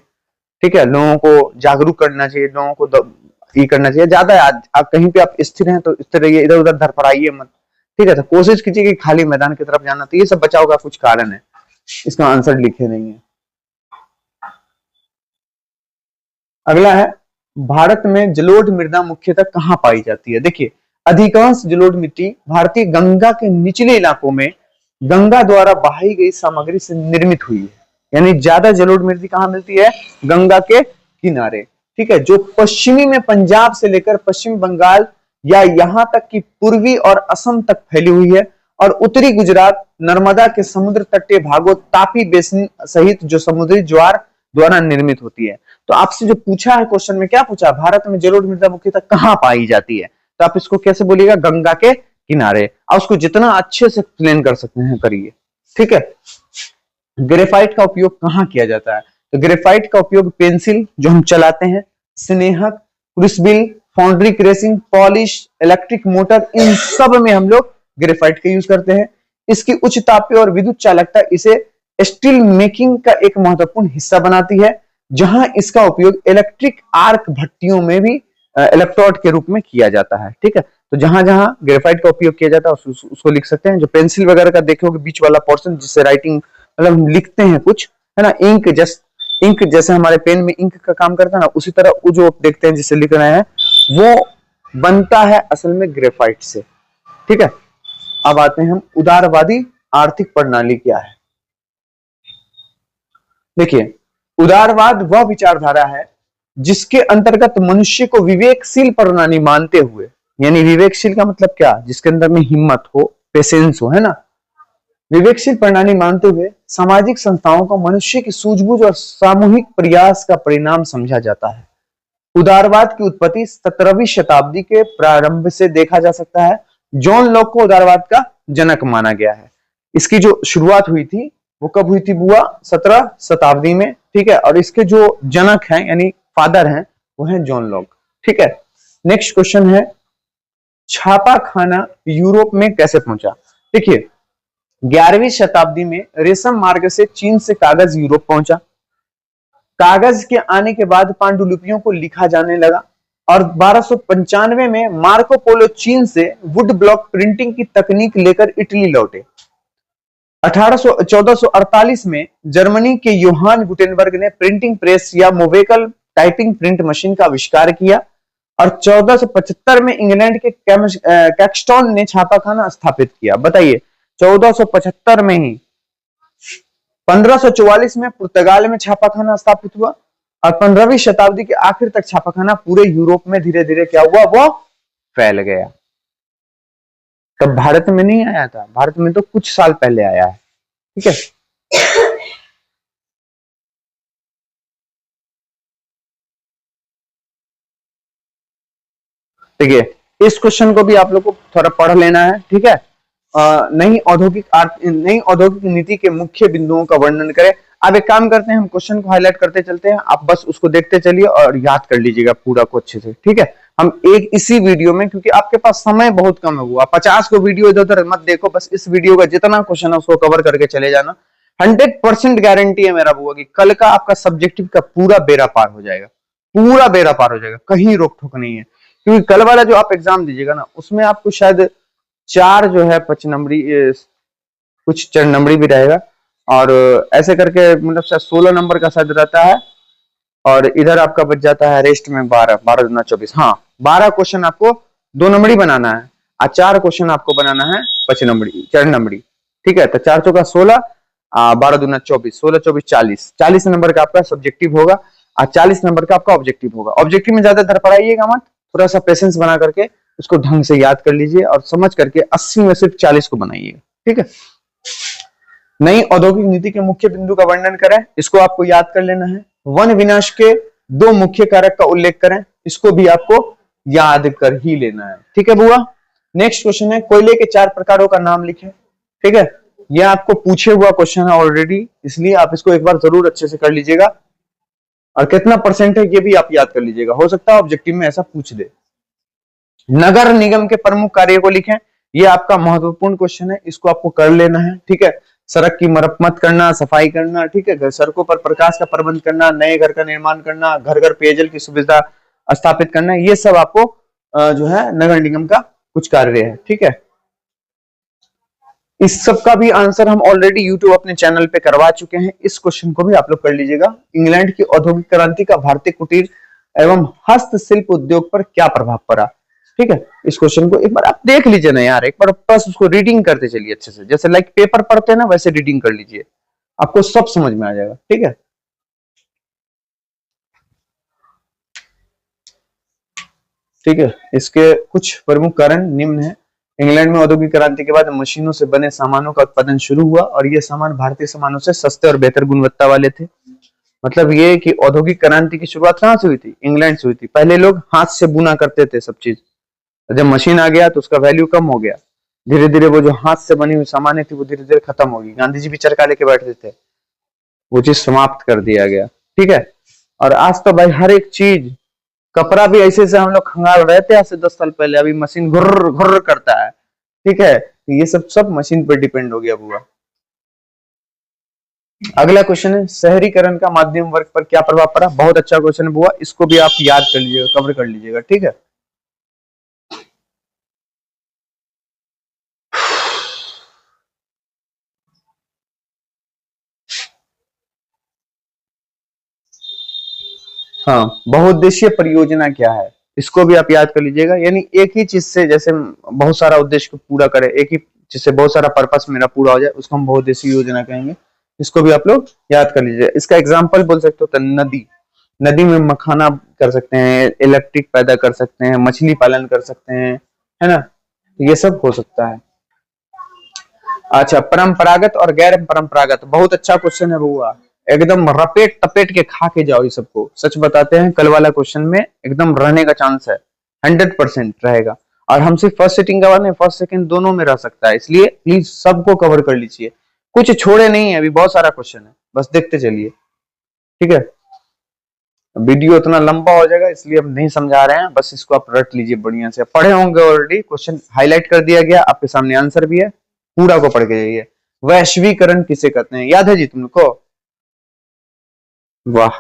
[SPEAKER 1] ठीक है, लोगों को जागरूक करना चाहिए, लोगों को ये करना चाहिए। ज्यादा आप कहीं पे आप स्थिर हैं तो स्थिर रहिए, इधर उधर धरफड़ाइए मत। ठीक है, तो कोशिश कीजिए कि खाली मैदान की तरफ जाना। तो ये सब बचाव का कुछ कारण है, इसका आंसर लिखे नहीं है। अगला है, भारत में जलोढ़ मृदा मुख्यतः कहां पाई जाती है। देखिए अधिकांश जलोढ़ मिट्टी भारतीय गंगा के निचले इलाकों में गंगा द्वारा बहाई गई सामग्री से निर्मित हुई है। यानी ज्यादा जलोढ़ मिट्टी कहां मिलती है, गंगा के किनारे। ठीक है, जो पश्चिमी में पंजाब से लेकर पश्चिम बंगाल या यहां तक कि पूर्वी और असम तक फैली हुई है, और उत्तरी गुजरात नर्मदा के समुद्र तटीय भागों तापी बेसिन सहित जो समुद्री ज्वार द्वारा निर्मित होती है। तो आपसे जो पूछा है क्वेश्चन में, क्या पूछा, भारत में जलोढ़ मृदा मुख्यतः कहां पाई जाती है, तो आप इसको कैसे बोलिएगा, गंगा के किनारे। और उसको जितना अच्छे से एक्सप्लेन कर सकते हैं करिए, ठीक है। ग्रेफाइट का उपयोग कहां किया जाता है, तो ग्रेफाइट का उपयोग पेंसिल जो हम चलाते हैं, स्नेहक, क्रूसिबल, फाउंड्री क्रेसिंग, पॉलिश, इलेक्ट्रिक मोटर, इन सब में हम लोग ग्रेफाइट का यूज करते हैं। इसकी उच्च तापीय और विद्युत चालकता इसे स्टील मेकिंग का एक महत्वपूर्ण हिस्सा बनाती है, जहां इसका उपयोग इलेक्ट्रिक आर्क भट्टियों में भी इलेक्ट्रोड के रूप में किया जाता है, ठीक है। तो जहां जहां ग्रेफाइट का उपयोग किया जाता है उसको लिख सकते हैं। जो पेंसिल वगैरह का देखोगे बीच वाला पोर्शन, जिससे राइटिंग मतलब हम लिखते हैं कुछ, है ना, इंक जैसे हमारे पेन में इंक का काम करता है ना, उसी तरह वो जो देखते हैं जिससे लिख रहे हैं वो बनता है असल में ग्रेफाइट से, ठीक है। अब आते हैं हम उदारवादी आर्थिक प्रणाली क्या है। देखिए, उदारवाद वह विचारधारा है जिसके अंतर्गत मनुष्य को विवेकशील प्रणाली मानते हुए, यानी विवेकशील का मतलब क्या, जिसके अंदर में हिम्मत हो, पेशेंस हो, है ना, विवेकशील प्रणाली मानते हुए सामाजिक संस्थाओं को मनुष्य की सूझबूझ और सामूहिक प्रयास का परिणाम समझा जाता है। उदारवाद की उत्पत्ति 17वीं शताब्दी के प्रारंभ से देखा जा सकता है। जॉन लॉक को उदारवाद का जनक माना गया है। इसकी जो शुरुआत हुई थी वो कब हुई थी बुआ, 17 शताब्दी में, ठीक है। और इसके जो जनक हैं यानी फादर हैं वो हैं जॉन लॉक, ठीक है। नेक्स्ट क्वेश्चन है, छापा खाना यूरोप में कैसे पहुंचा। देखिए, 11वीं शताब्दी में रेशम मार्ग से चीन से कागज यूरोप पहुंचा। कागज के आने के बाद पांडुलिपियों को लिखा जाने लगा, और 1295 में मार्को पोलो चीन से वुड ब्लॉक प्रिंटिंग की तकनीक लेकर इटली लौटे। 1448 में जर्मनी के योहान गुटेनबर्ग ने प्रिंटिंग प्रेस या मोवेकल टाइपिंग प्रिंट मशीन का आविष्कार किया, और 1475 में इंग्लैंड के कैक्सटन ने छापाखाना स्थापित किया। बताइए, 1475 में ही 1544 में पुर्तगाल में छापाखाना स्थापित हुआ, और 15वीं शताब्दी के आखिर तक छापाखाना पूरे यूरोप में धीरे धीरे क्या हुआ, वो फैल गया। तब भारत में नहीं आया था, भारत में तो कुछ साल पहले आया है, ठीक है। देखिए, इस क्वेश्चन को भी आप लोग को थोड़ा पढ़ लेना है, ठीक है। नई औद्योगिक नीति के मुख्य बिंदुओं का वर्णन करें। अब एक काम करते हैं, हम क्वेश्चन को हाईलाइट करते चलते हैं, आप बस उसको देखते चलिए और याद कर लीजिएगा पूरा को अच्छे से, ठीक है। हम एक इसी वीडियो में, क्योंकि आपके पास समय बहुत कम है, हुआ 50 को वीडियो इधर उधर मत देखो, बस इस वीडियो का जितना क्वेश्चन है उसको कवर करके चले जाना। 100% गारंटी है मेरा बुआ की कल का आपका सब्जेक्टिव का पूरा बेड़ा पार हो जाएगा, पूरा बेड़ा पार हो जाएगा, कहीं रोक ठोक नहीं है। क्योंकि कल वाला जो आप एग्जाम दीजिएगा ना, उसमें आपको शायद 4 जो है 5 नंबरी, कुछ 4 नंबरी भी रहेगा, और ऐसे करके मतलब शायद 16 नंबर का शायद रहता है, और इधर आपका बच जाता है रेस्ट में 12 दूना 24, हाँ 12 क्वेश्चन आपको 2 नंबरी बनाना है, और 4 क्वेश्चन आपको बनाना है 5 नंबरी, 4 नंबरी, ठीक है। तो 4 चौका 16, 12 दूना 24, 16 24 40 नंबर का आपका सब्जेक्टिव होगा, और 40 नंबर का आपका ऑब्जेक्टिव होगा। ऑब्जेक्टिव में ज्यादा धड़पड़ाइएगा मत, थोड़ा सा पेशेंस बना करके उसको ढंग से याद कर लीजिए, और समझ करके 80 में सिर्फ 40 को बनाइएगा, ठीक है। नई औद्योगिक नीति के मुख्य बिंदु का वर्णन करें, इसको आपको याद कर लेना है। वन विनाश के 2 मुख्य कारक का उल्लेख करें, इसको भी आपको याद कर ही लेना है, ठीक है बुआ। नेक्स्ट क्वेश्चन है, कोयले के 4 प्रकारों का नाम लिखें, ठीक है। यह आपको पूछे हुआ क्वेश्चन है ऑलरेडी, इसलिए आप इसको एक बार जरूर अच्छे से कर लीजिएगा, और कितना परसेंट है ये भी आप याद कर लीजिएगा, हो सकता है ऑब्जेक्टिव में ऐसा पूछ दे। नगर निगम के प्रमुख कार्य को लिखें, ये आपका महत्वपूर्ण क्वेश्चन है, इसको आपको कर लेना है, ठीक है। सड़क की मरम्मत करना, सफाई करना, ठीक है, सड़कों पर प्रकाश का प्रबंध करना, नए घर का निर्माण करना, घर घर पेयजल की सुविधा स्थापित करना, ये सब आपको जो है नगर निगम का कुछ कार्य है, ठीक है। इस सब का भी आंसर हम ऑलरेडी यूट्यूब अपने चैनल पे करवा चुके हैं, इस क्वेश्चन को भी आप लोग कर लीजिएगा। इंग्लैंड की औद्योगिक क्रांति का भारतीय कुटीर एवं हस्तशिल्प उद्योग पर क्या प्रभाव पड़ा, ठीक है। इस क्वेश्चन को एक बार आप देख लीजिए ना यार, एक बार बस उसको रीडिंग करते चलिए अच्छे से, जैसे लाइक पेपर पढ़ते हैं ना वैसे रीडिंग कर लीजिए, आपको सब समझ में आ जाएगा, ठीक है। ठीक है, इसके कुछ प्रमुख कारण निम्न है। इंग्लैंड में औद्योगिक क्रांति के बाद मशीनों से बने सामानों का उत्पादन शुरू हुआ और ये सामान भारतीय सामानों से सस्ते और बेहतर गुणवत्ता वाले थे। मतलब ये कि औद्योगिक क्रांति की शुरुआत कहाँ से हुई थी? इंग्लैंड से हुई थी। पहले लोग हाथ से बुना करते थे सब चीज, जब मशीन आ गया तो उसका वैल्यू कम हो गया। धीरे धीरे वो जो हाथ से बनी हुई सामानें थी वो धीरे धीरे खत्म होगी। गांधी जी भी चरखा लेके बैठते थे, वो चीज समाप्त कर दिया गया। ठीक है, और आज तो भाई हर एक चीज, कपड़ा भी ऐसे से हम लोग खंगाल रहे थे आज से 10 साल पहले, अभी मशीन घुर्र घुर्र करता है। ठीक है, ये सब मशीन पर डिपेंड हो गया बुआ। अगला क्वेश्चन है, शहरीकरण का मध्यम वर्ग पर क्या प्रभाव पड़ा? बहुत अच्छा क्वेश्चन है बुआ, इसको भी आप याद कर लीजिएगा, कवर कर लीजिएगा। ठीक है, हाँ, बहुउद्देशीय परियोजना क्या है? इसको भी आप याद कर लीजिएगा। यानी एक ही चीज से जैसे बहुत सारा उद्देश्य को पूरा करे, एक ही चीज से बहुत सारा पर्पस मेरा पूरा हो जाए, उसको हम बहुउद्देशीय योजना कहेंगे। इसको भी आप लोग याद कर लीजिए। इसका एग्जाम्पल बोल सकते हो तो नदी, नदी में मखाना कर सकते हैं, इलेक्ट्रिक पैदा कर सकते हैं, मछली पालन कर सकते हैं, है ना, ये सब हो सकता है। अच्छा, परंपरागत और गैर परंपरागत, बहुत अच्छा क्वेश्चन है बुआ, एकदम रपेट तपेट के खा के जाओ। ये सबको सच बताते हैं, कल वाला क्वेश्चन में एकदम रहने का चांस है, 100% रहेगा। और हम सिर्फ फर्स्ट सिटिंग का नहीं, फर्स्ट सेकंड दोनों में रह सकता है, इसलिए प्लीज सबको कवर कर लीजिए, कुछ छोड़े नहीं है। अभी बहुत सारा क्वेश्चन है, बस देखते चलिए। ठीक है, वीडियो इतना लंबा हो जाएगा इसलिए अब नहीं समझा रहे हैं, बस इसको आप रट लीजिए बढ़िया से। पढ़े होंगे ऑलरेडी, क्वेश्चन हाईलाइट कर दिया गया, आपके सामने आंसर भी है, पूरा को पढ़ के जाइए। वैश्वीकरण किसे कहते हैं, याद है जी तुम लोग को? वाह,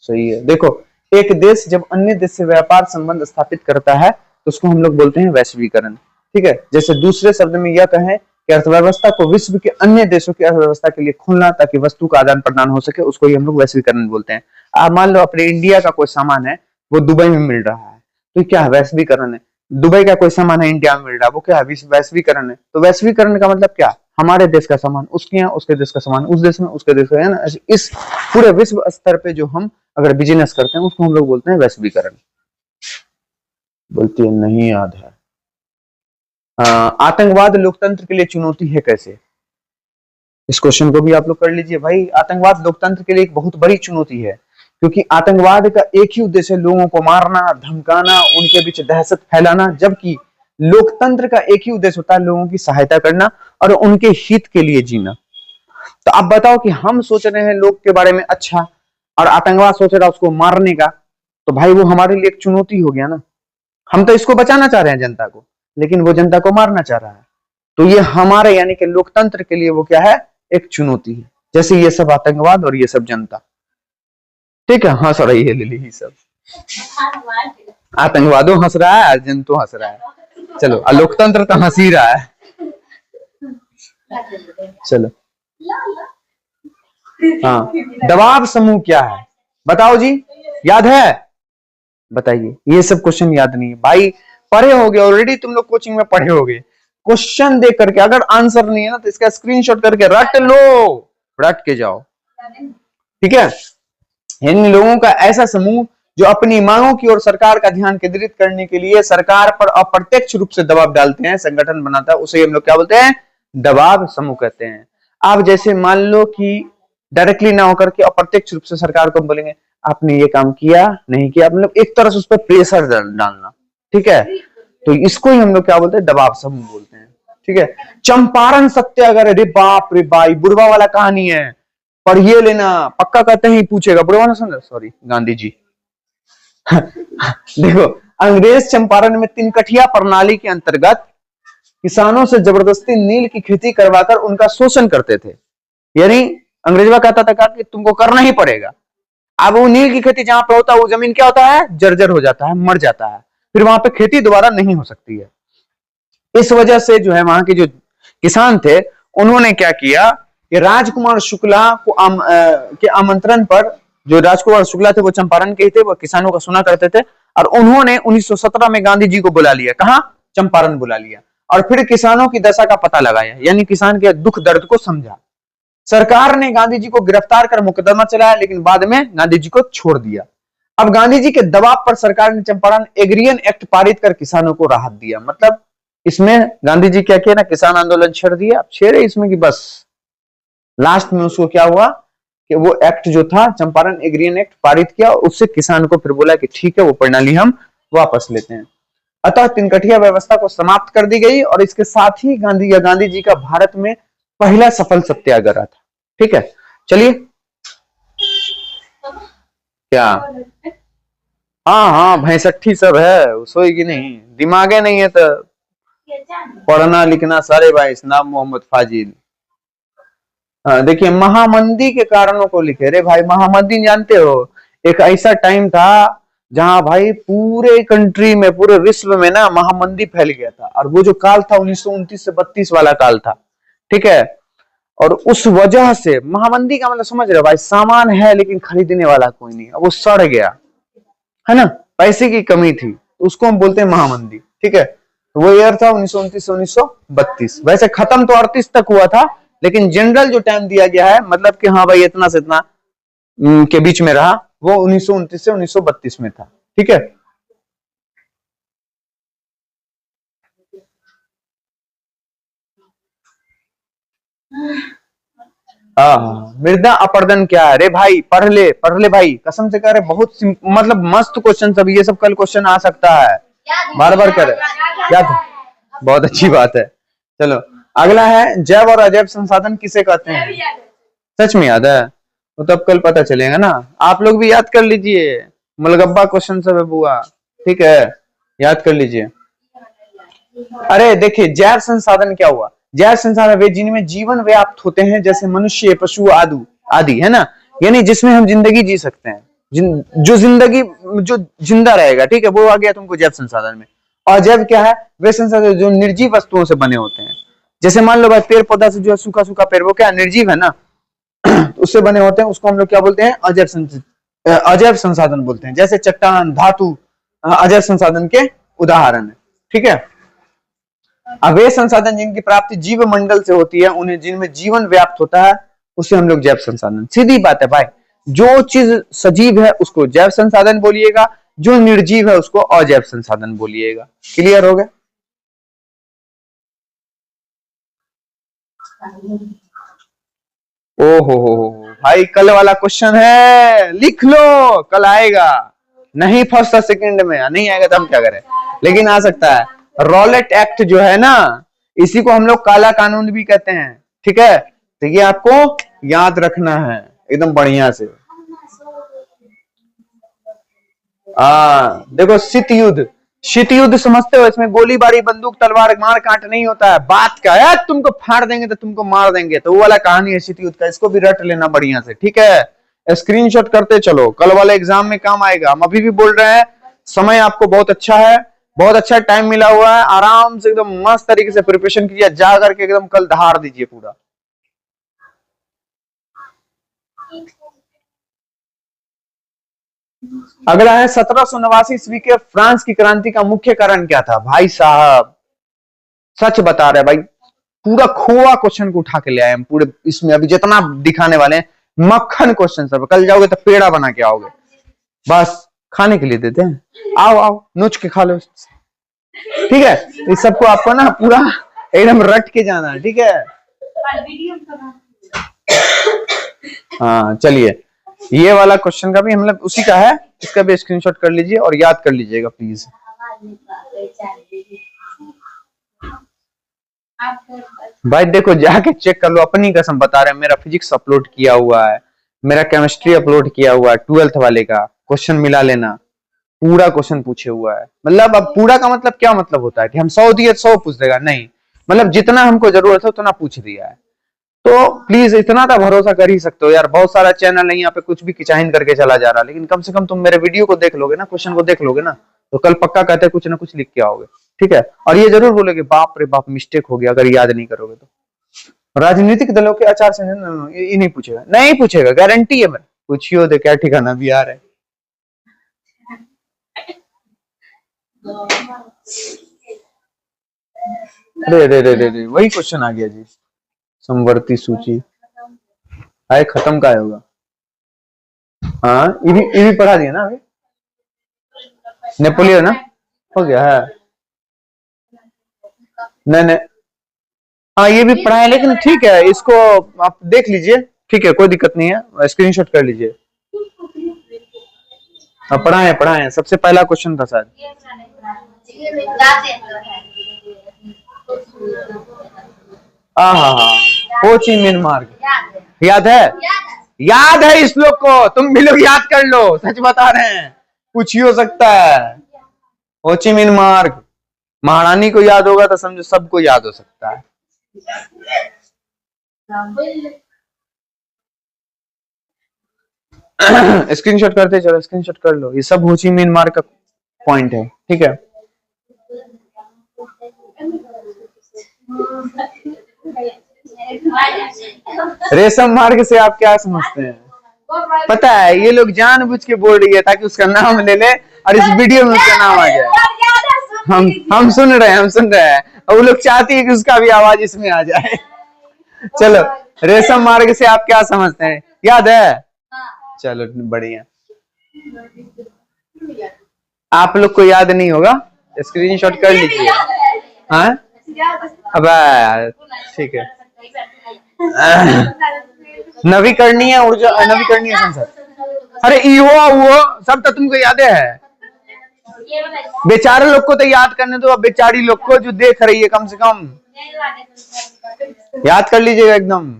[SPEAKER 1] सही है। देखो, एक देश जब अन्य देश से व्यापार संबंध स्थापित करता है तो उसको हम लोग बोलते हैं वैश्वीकरण। ठीक है, जैसे दूसरे शब्द में यह कहें कि अर्थव्यवस्था को विश्व के अन्य देशों की अर्थव्यवस्था के लिए खोलना ताकि वस्तु का आदान प्रदान हो सके, उसको ही हम लोग वैश्वीकरण बोलते हैं। आप मान लो अपने इंडिया का कोई सामान है, वो दुबई में मिल रहा है, तो क्या है? वैश्वीकरण है। दुबई का कोई सामान है इंडिया में मिल रहा है, वो क्या है? वैश्वीकरण है। तो वैश्वीकरण का मतलब क्या? हमारे देश का सामान उसके यहाँ, उसके देश का सामान उस देश में, उसके देश का, है ना। इस पूरे विश्व स्तर पे जो हम अगर बिजनेस करते हैं उसको हम लोग बोलते हैं वैश्वीकरण। बोलती है नहीं याद है। आतंकवाद लोकतंत्र के लिए चुनौती है कैसे? इस क्वेश्चन को भी आप लोग कर लीजिए भाई। आतंकवाद लोकतंत्र के लिए एक बहुत बड़ी चुनौती है, क्योंकि आतंकवाद का एक ही उद्देश्य है, लोगों को मारना, धमकाना, उनके बीच दहशत फैलाना, जबकि लोकतंत्र का एक ही उद्देश्य होता है, लोगों की सहायता करना और उनके हित के लिए जीना। तो आप बताओ कि हम सोच रहे हैं लोग के बारे में अच्छा, और आतंकवाद सोच रहा है उसको मारने का, तो भाई वो हमारे लिए एक चुनौती हो गया ना। हम तो इसको बचाना चाह रहे हैं जनता को, लेकिन वो जनता को मारना चाह रहा है, तो ये हमारे यानी कि लोकतंत्र के लिए वो क्या है? एक चुनौती है। जैसे ये सब आतंकवाद और ये सब जनता। ठीक है, हंस रही है लिली, ही सब आतंकवादों हंस रहा है, जनता हंस रहा है। चलो, लोकतंत्र तो हंस ही रहा है। चलो, हाँ, दबाव समूह क्या है बताओ जी, याद है? बताइए। ये सब क्वेश्चन याद नहीं है भाई, पढ़े होगे ऑलरेडी, तुम लोग कोचिंग में पढ़े होगे। क्वेश्चन देख करके अगर आंसर नहीं है ना तो इसका स्क्रीनशॉट करके रट लो, रट के जाओ। ठीक है, इन लोगों का ऐसा समूह जो अपनी मांगों की ओर सरकार का ध्यान केंद्रित करने के लिए सरकार पर अप्रत्यक्ष रूप से दबाव डालते हैं, संगठन बनाता है, उसे हम लोग क्या बोलते हैं? दबाव समूह कहते हैं। आप जैसे मान लो कि डायरेक्टली ना होकर के अप्रत्यक्ष रूप से सरकार को बोलेंगे आपने ये काम किया नहीं किया, मतलब एक तरह से उस पर प्रेशर डालना। ठीक है, तो इसको ही हम लोग क्या बोलते हैं? दबाव समूह बोलते हैं। ठीक है, चंपारण सत्याग्रह, अरे बाप रे भाई, बुढ़वा वाला कहानी है, पढ़िए लेना, पक्का कहते ही पूछेगा। बुढ़वा ना समझ, सॉरी गांधी जी। देखो, अंग्रेज चंपारण में तिनकठिया प्रणाली के अंतर्गत किसानों से जबरदस्ती नील की खेती करवाकर उनका शोषण करते थे। यानी अंग्रेजवा कहता था कि तुमको करना ही पड़ेगा। अब वो नील की खेती जहां पे होता है वो जमीन क्या होता है? जर्जर हो जाता है, मर जाता है, फिर वहां पे खेती दोबारा नहीं हो सकती है। इस वजह से जो है वहां के जो किसान थे उन्होंने क्या किया कि राजकुमार शुक्ला को के आमंत्रण पर, जो राजकुमार शुक्ला थे वो चंपारण के ही थे, वो किसानों का सुना करते थे, और उन्होंने 1917 में गांधी जी को बुला लिया। कहां? चंपारण बुला लिया, और फिर किसानों की दशा का पता लगाया, यानी किसान के दुख दर्द को समझा। सरकार ने गांधी जी को गिरफ्तार कर मुकदमा चलाया, लेकिन बाद में गांधी जी को छोड़ दिया। अब गांधी जी के दबाव पर सरकार ने चंपारण एग्रियन एक्ट पारित कर किसानों को राहत दिया। मतलब इसमें गांधी जी क्या किया ना, किसान आंदोलन छेड़ दिया। अब छेड़े इसमें कि बस लास्ट में उसको क्या हुआ कि वो एक्ट जो था चंपारण एग्रियन एक्ट पारित किया, उससे किसान को फिर बोला कि ठीक है वो प्रणाली हम वापस लेते हैं। अतः तिनकठिया व्यवस्था को समाप्त कर दी गई और इसके साथ ही गांधी जी का भारत में पहला सफल सत्याग्रह था। ठीक है, चलिए क्या, हाँ हाँ भैंसठी सब है, सोएगी नहीं, दिमागे नहीं है तो पढ़ना लिखना सारे भाई। नाम मोहम्मद फाजिल। देखिए महामंदी के कारणों को लिखे। रे भाई महामंदी जानते हो, एक ऐसा टाइम था जहां भाई पूरे कंट्री में, पूरे विश्व में ना महामंदी फैल गया था। और वो जो काल था 1929 से 32 वाला काल था। ठीक है, और उस वजह से महामंदी का मतलब समझ रहे हो भाई, सामान है लेकिन खरीदने वाला कोई नहीं, वो सड़ गया है ना, पैसे की कमी थी, उसको हम बोलते हैं महामंदी। ठीक है, तो वो ईयर था 1929 से 1932। वैसे खत्म तो 38 तक हुआ था, लेकिन जनरल जो टाइम दिया गया है, मतलब कि हाँ भाई इतना से इतना के बीच में रहा, वो 1929 से 1932 में था। ठीक है, मृदा अपरदन क्या है? रे भाई पढ़ ले भाई, कसम से कह रहे, बहुत मतलब मस्त क्वेश्चन सब, ये सब कल क्वेश्चन आ सकता है, बार बार करे क्या था? बहुत अच्छी बात है। चलो अगला है, जैव और अजैव संसाधन किसे कहते हैं? सच में याद है? तो तब कल पता चलेगा ना। आप लोग भी याद कर लीजिए, मलगब्बा क्वेश्चन सब है बुआ। ठीक है, याद कर लीजिए। अरे देखिए जैव संसाधन क्या हुआ? जैव संसाधन वे जिनमें जीवन व्याप्त होते हैं, जैसे मनुष्य, पशु आदि आदि, है ना, यानी जिसमें हम जिंदगी जी सकते हैं, जो जिंदगी जो जिंदा रहेगा। ठीक है, वो आ गया तुमको जैव संसाधन में। और जैव क्या है? वे संसाधन जो निर्जीव वस्तुओं से बने होते हैं। जैसे मान लो भाई पेड़ पौधा से जो है सूखा सूखा पेड़, वो क्या निर्जीव है ना, उससे बने होते हैं, उसको हम लोग क्या बोलते हैं? अजैव संसाधन बोलते हैं। जैसे चट्टान, धातु अजैव संसाधन के उदाहरण है। ठीक है, अवैध संसाधन जिनकी प्राप्ति जीव मंडल से होती है, उन्हें जिनमें जीवन व्याप्त होता है, उसे हम लोग जैव संसाधन। सीधी बात है भाई, जो चीज सजीव है उसको जैव संसाधन बोलिएगा, जो निर्जीव है उसको अजैव संसाधन बोलिएगा। क्लियर हो गया? ओहो भाई, कल वाला क्वेश्चन है, लिख लो, कल आएगा। नहीं फर्स्ट और सेकंड में नहीं आएगा तो हम क्या करें, लेकिन आ सकता है। रॉलेट एक्ट जो है ना, इसी को हम लोग काला कानून भी कहते हैं। ठीक है, तो ये आपको याद रखना है एकदम बढ़िया से। देखो शीत युद्ध समझते हो? इसमें गोलीबारी, बंदूक, तलवार, मार काट नहीं होता है, बात का है तुमको फाड़ देंगे तो तुमको मार देंगे, तो वो वाला कहानी है शीत युद्ध का। इसको भी रट लेना बढ़िया से। ठीक है, स्क्रीनशॉट करते चलो, कल वाले एग्जाम में काम आएगा। हम अभी भी बोल रहे हैं, समय आपको बहुत अच्छा है, बहुत अच्छा टाइम मिला हुआ है, आराम से एकदम मस्त तरीके से प्रिपरेशन कीजिए, जा करके एकदम कल दहाड़ दीजिए पूरा। अगला है, 1789 ईस्वी के फ्रांस की क्रांति का मुख्य कारण क्या था? भाई साहब सच बता रहे भाई, पूरा खोआ क्वेश्चन को उठा के ले आए हम पूरे, इसमें अभी जितना दिखाने वाले हैं मक्खन क्वेश्चन सब। कल जाओगे तो पेड़ा बना के आओगे, बस खाने के लिए देते हैं, आओ आओ नोच के खा लो। ठीक है, इस सबको आपको ना पूरा एकदम रट के जाना है। ठीक है, हाँ चलिए, ये वाला क्वेश्चन का भी हम लोग उसी का है, इसका भी स्क्रीनशॉट कर लीजिए और याद कर लीजिएगा प्लीज। भाई देखो जाके चेक कर लो, अपनी कसम बता रहे हैं, मेरा फिजिक्स अपलोड किया हुआ है, मेरा केमिस्ट्री अपलोड किया हुआ है, 12th वाले का क्वेश्चन मिला लेना, पूरा क्वेश्चन पूछे हुआ है। मतलब अब पूरा का मतलब क्या मतलब होता है कि हम 100 दिए 100 पूछ देगा? नहीं, मतलब जितना हमको जरूरत है उतना पूछ दिया है। तो प्लीज इतना तो भरोसा कर ही सकते हो यार, बहुत सारा चैनल है यहाँ पे कुछ भी किचाइन करके चला जा रहा, लेकिन कम से कम तुम मेरे वीडियो को देख लोगे ना, क्वेश्चन को देख लोगे ना, तो कल पक्का कहते हैं कुछ ना कुछ लिख के आओगे। ठीक है, और ये जरूर बोलोगे बाप रे बाप मिस्टेक हो गया अगर याद नहीं करोगे तो। राजनीतिक दलों के आचार संहिता ये नहीं पूछेगा, नहीं पूछेगा, गारंटी है। मैं पूछियो दे क्या ठिकाना बिहार है। रे रे रे रे रे वही क्वेश्चन आ गया जी, समवर्ती सूची आए खत्म का होगा। हाँ ये भी पढ़ा दिया ना अभी। नेपोलियन ना हो गया है। नहीं नहीं, हाँ ये भी पढ़ा है, लेकिन ठीक है, इसको आप देख लीजिए, ठीक है, कोई दिक्कत नहीं है, स्क्रीनशॉट कर लीजिए। हाँ पढ़ा है, सबसे पहला क्वेश्चन था शायद। हाँ हाँ हाँ, हो ची मिन मार्ग याद है? याद है इस लोग को, तुम भी लोग याद कर लो, सच बता रहे हैं, कुछ ही हो सकता है। हो ची मिन मार्ग, महारानी को याद होगा तो समझो सबको याद हो सकता है। स्क्रीनशॉट करते चलो, स्क्रीनशॉट कर लो, ये सब हो ची मिन मार्ग का पॉइंट है, ठीक है। रेशम मार्ग से आप क्या समझते हैं? पता है ये लोग जानबूझ के बोल रही है ताकि उसका नाम ले ले और इस वीडियो में उसका नाम आ जाए। हम सुन रहे हैं और वो लोग चाहती है कि उसका भी आवाज इसमें आ जाए। चलो, रेशम मार्ग से आप क्या समझते हैं, याद है? चलो बढ़िया, आप लोग को याद नहीं होगा, स्क्रीनशॉट कर लीजिए। हाँ अब ठीक है, नवीकरणीय ऊर्जा, नवीकरणीय संसाधन, अरे इहो वो सब तो तुमको याद है। बेचारे लोग को तो याद करने दो, अब बेचारी लोग को जो देख रही है कम से कम याद कर लीजिएगा, एकदम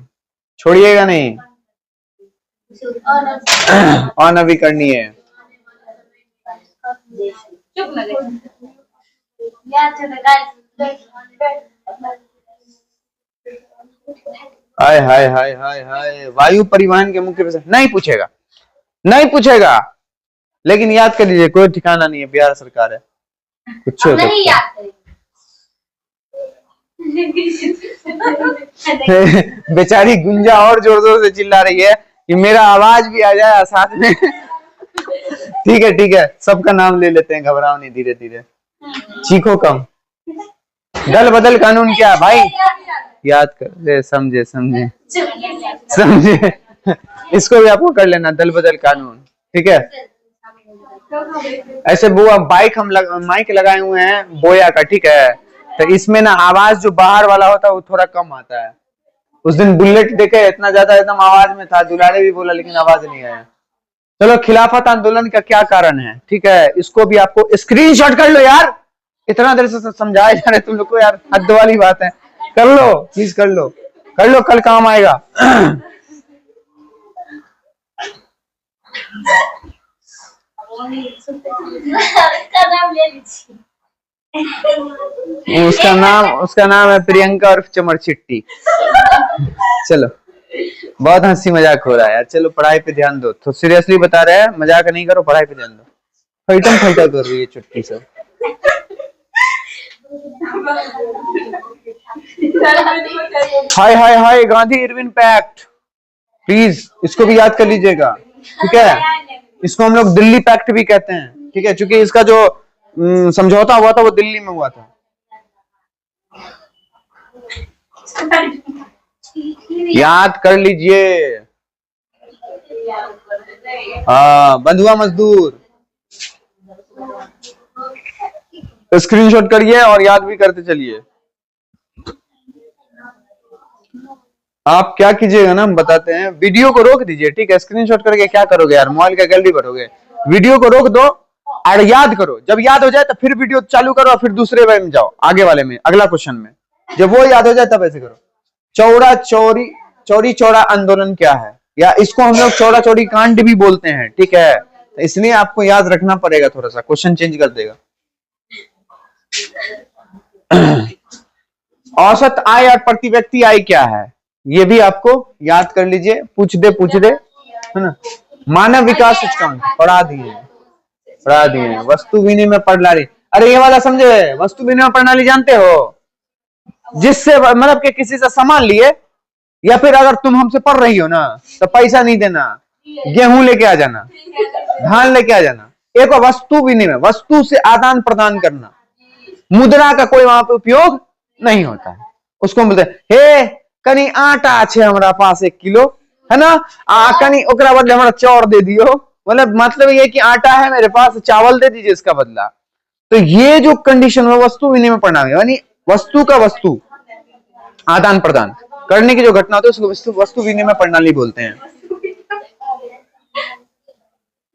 [SPEAKER 1] छोड़िएगा नहीं। अनवीकरणीय, हाय हाय हाय हाय हाय, वायु परिवहन के मुख्य विषय नहीं पूछेगा, नहीं पूछेगा, लेकिन याद कर लीजिए, कोई ठिकाना नहीं है, बिहार सरकार है, कुछ हो सकता है। बेचारी गुंजा और जोर जोर से चिल्ला रही है कि मेरा आवाज भी आ जाए साथ में। ठीक है, सबका नाम ले लेते हैं, घबराओ नहीं, धीरे धीरे चीखो कम। दल बदल कानून क्या भाई, याद कर ले, समझे समझे समझे, इसको भी आपको कर लेना, दल बदल कानून, ठीक है। ऐसे बुआ बाइक हम माइक लगाए हुए हैं बोया का, ठीक है, तो इसमें ना आवाज जो बाहर वाला होता है वो थोड़ा कम आता है। उस दिन बुलेट देखे, इतना ज्यादा एकदम आवाज में था, दुलारे भी बोला लेकिन आवाज नहीं आया। चलो, खिलाफत आंदोलन का क्या कारण है, ठीक है, इसको भी आपको स्क्रीनशॉट कर लो यार, इतना देर से समझाए जा रहे तुम लोग को यार, हद वाली बात है, कर लो प्लीज, कर लो, कल काम आएगा। उसका नाम है प्रियंका और चमर चिट्टी। चलो, बहुत हंसी मजाक हो रहा है यार, चलो पढ़ाई पे ध्यान दो, तो सीरियसली बता रहे हैं, मजाक नहीं करो, पढ़ाई पे ध्यान दो। फैटम फैटा कर रही है चुटकी सब। हाय हाय हाय, गांधी इरविन पैक्ट, प्लीज इसको भी याद कर लीजिएगा, ठीक है, इसको हम लोग दिल्ली पैक्ट भी कहते हैं, ठीक है, क्योंकि इसका जो समझौता हुआ था वो दिल्ली में हुआ था। याद कर लीजिए, हाँ, बंधुआ मजदूर, स्क्रीनशॉट करिए और याद भी करते चलिए। आप क्या कीजिएगा ना, हम बताते हैं, वीडियो को रोक दीजिए, ठीक है, स्क्रीनशॉट करके क्या करोगे यार, मोबाइल का गैलरी भरोगे, वीडियो को रोक दो और याद करो, जब याद हो जाए तो फिर वीडियो चालू करो और फिर दूसरे में जाओ, आगे वाले में, अगला क्वेश्चन में, जब वो याद हो जाए तब ऐसे करो। चौरी चौरा आंदोलन क्या है, या इसको हम लोग चौरा चौरी कांड भी बोलते हैं, ठीक है, तो इसलिए आपको याद रखना पड़ेगा, थोड़ा सा क्वेश्चन चेंज कर देगा। औसत आय और प्रति व्यक्ति आय क्या है, ये भी आपको याद कर लीजिए, पूछ दे है ना। मानव विकास सूचकांक पढ़ा दिए, वस्तु विनिमय प्रणाली, अरे ये वाला समझे, वस्तु विनिमय प्रणाली जानते हो, जिससे मतलब कि किसी से सामान लिए, या फिर अगर तुम हमसे पढ़ रही हो ना तो पैसा नहीं देना, गेहूं लेके आ जाना, धान लेके आ जाना, एक वस्तु विनिमय, वस्तु से आदान प्रदान करना, मुद्रा का कोई वहां पे उपयोग नहीं होता है, उसको बोलते हैं हे कनी आटा छे हमरा पास 1 किलो, है ना, कनी ओकरा बदले हमरा चाउर दे दियो, मतलब ये कि आटा है मेरे पास, चावल दे दीजिए इसका बदला। तो ये जो कंडीशन है वस्तु विनिमय प्रणाली, यानी वस्तु का वस्तु आदान प्रदान करने की जो घटना होती है उसको वस्तु विनिमय प्रणाली बोलते हैं।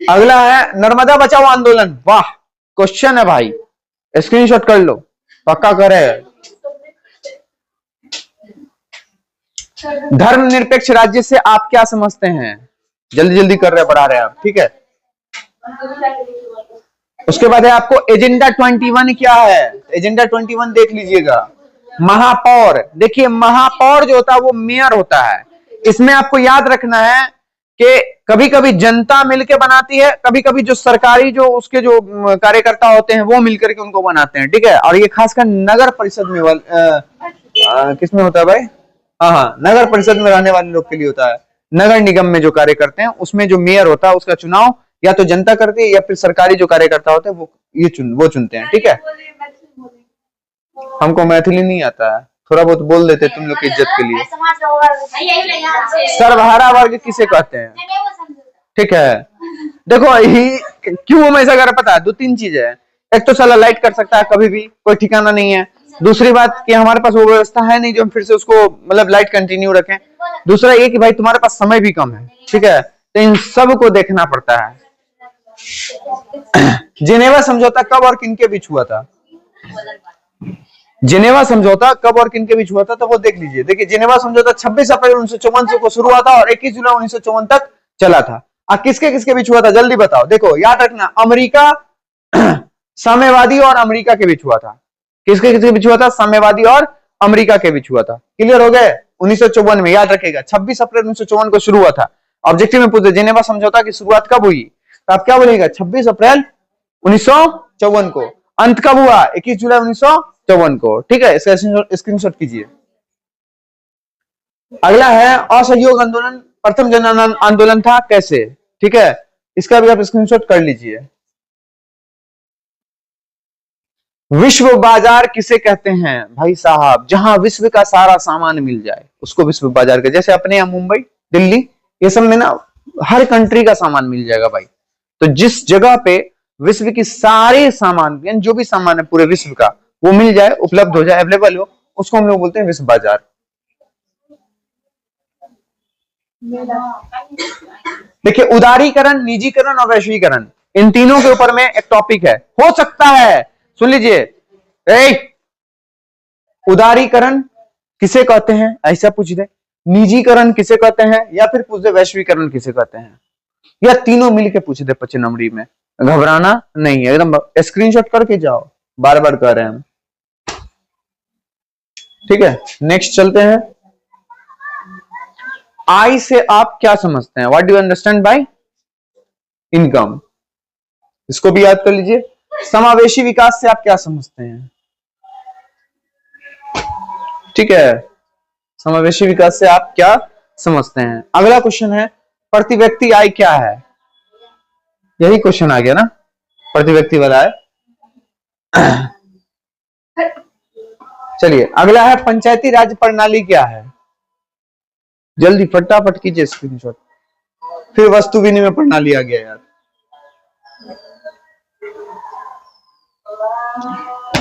[SPEAKER 1] अगला है नर्मदा बचाओ आंदोलन। वाह, क्वेश्चन है भाई, स्क्रीनशॉट कर लो, पक्का करे। धर्मनिरपेक्ष राज्य से आप क्या समझते हैं? जल्दी जल्दी कर रहे, बढ़ा रहे आप, ठीक है। उसके बाद है आपको एजेंडा 21 क्या है? एजेंडा 21 देख लीजिएगा। महापौर, देखिए महापौर जो होता है वो मेयर होता है। इसमें आपको याद रखना है कि कभी कभी जनता मिलकर बनाती है, कभी कभी जो सरकारी जो उसके जो कार्यकर्ता होते हैं वो मिलकर के उनको बनाते हैं, ठीक है। और ये खासकर नगर परिषद में किसमें होता है भाई? हाँ, नगर परिषद में रहने वाले लोग के लिए होता है। नगर निगम में जो कार्य करते हैं उसमें जो मेयर होता है उसका चुनाव या तो जनता करती है या फिर सरकारी जो कार्यकर्ता होते हैं वो चुनते हैं, ठीक है। हमको मैथिली नहीं आता है, थोड़ा बहुत बोल देते तुम लोग की इज्जत के लिए। सर्वहारा वर्ग किसे कहते हैं? ठीक है, देखो क्यों हम ऐसा कर, पता है? दो तीन चीजें है। एक तो साला लाइट कर सकता है कभी भी, कोई ठिकाना नहीं है। दूसरी बात कि हमारे पास वो व्यवस्था है नहीं जो हम फिर से उसको मतलब लाइट कंटिन्यू रखें। दूसरा ये कि भाई तुम्हारे पास समय भी कम है, ठीक है, तो इन सब को देखना पड़ता है। जिनेवा समझौता कब और किनके बीच हुआ था? जिनेवा समझौता कब और किनके बीच हुआ था तो वो देख लीजिए। देखिए जिनेवा समझौता 26 अप्रैल 1954 को शुरू हुआ था और 21 जुलाई 1954 तक चला था। किसके किसके बीच हुआ था जल्दी बताओ। देखो याद रखना, अमेरिका साम्यवादी और अमेरिका के बीच हुआ था। किसके किसके बीच हुआ था? साम्यवादी और अमेरिका के बीच हुआ था। क्लियर हो गए? 1954 में, याद रखेगा 26 अप्रैल 1954 को शुरू हुआ था। ऑब्जेक्टिव में पूछे जिनेवा समझौता की शुरुआत कब हुई तो आप क्या बोलेगा? 26 अप्रैल 1954 को। अंत कब हुआ? 21 जुलाई 1954 को, ठीक है। इसका स्क्रीनशॉट कीजिए। अगला है असहयोग आंदोलन प्रथम जन आंदोलन था, कैसे? ठीक है, इसका भी आप स्क्रीनशॉट कर लीजिए। विश्व बाजार किसे कहते हैं भाई साहब? जहां विश्व का सारा सामान मिल जाए उसको विश्व बाजार के। जैसे अपने यहाँ मुंबई, दिल्ली, ये सब में ना हर कंट्री का सामान मिल जाएगा भाई। तो जिस जगह पे विश्व की सारे सामान, यानी जो भी सामान है पूरे विश्व का, वो मिल जाए, उपलब्ध हो जाए, अवेलेबल हो, उसको हम लोग बोलते हैं विश्व बाजार। देखिए उदारीकरण, निजीकरण और वैश्वीकरण, इन तीनों के ऊपर में एक टॉपिक है, हो सकता है, सुन लीजिए। उदारीकरण किसे कहते हैं ऐसा पूछ दे, निजीकरण किसे कहते हैं, या फिर पूछ दे वैश्वीकरण किसे कहते हैं, या तीनों मिलके पूछ दे 25 नंबरी में। घबराना नहीं है, एकदम स्क्रीनशॉट करके जाओ, बार बार कह रहे हैं हम, ठीक है। नेक्स्ट चलते हैं। आई से आप क्या समझते हैं? What do you understand by income? इसको भी याद कर लीजिए। समावेशी विकास से आप क्या समझते हैं? ठीक है, समावेशी विकास से आप क्या समझते हैं? अगला क्वेश्चन है प्रति व्यक्ति आय क्या है? यही क्वेश्चन आ गया ना, प्रति व्यक्ति वाला है। चलिए अगला है पंचायती राज प्रणाली क्या है? जल्दी फटाफट कीजिए स्क्रीनशॉट। फिर वस्तु विनिमय प्रणाली आ गया यार,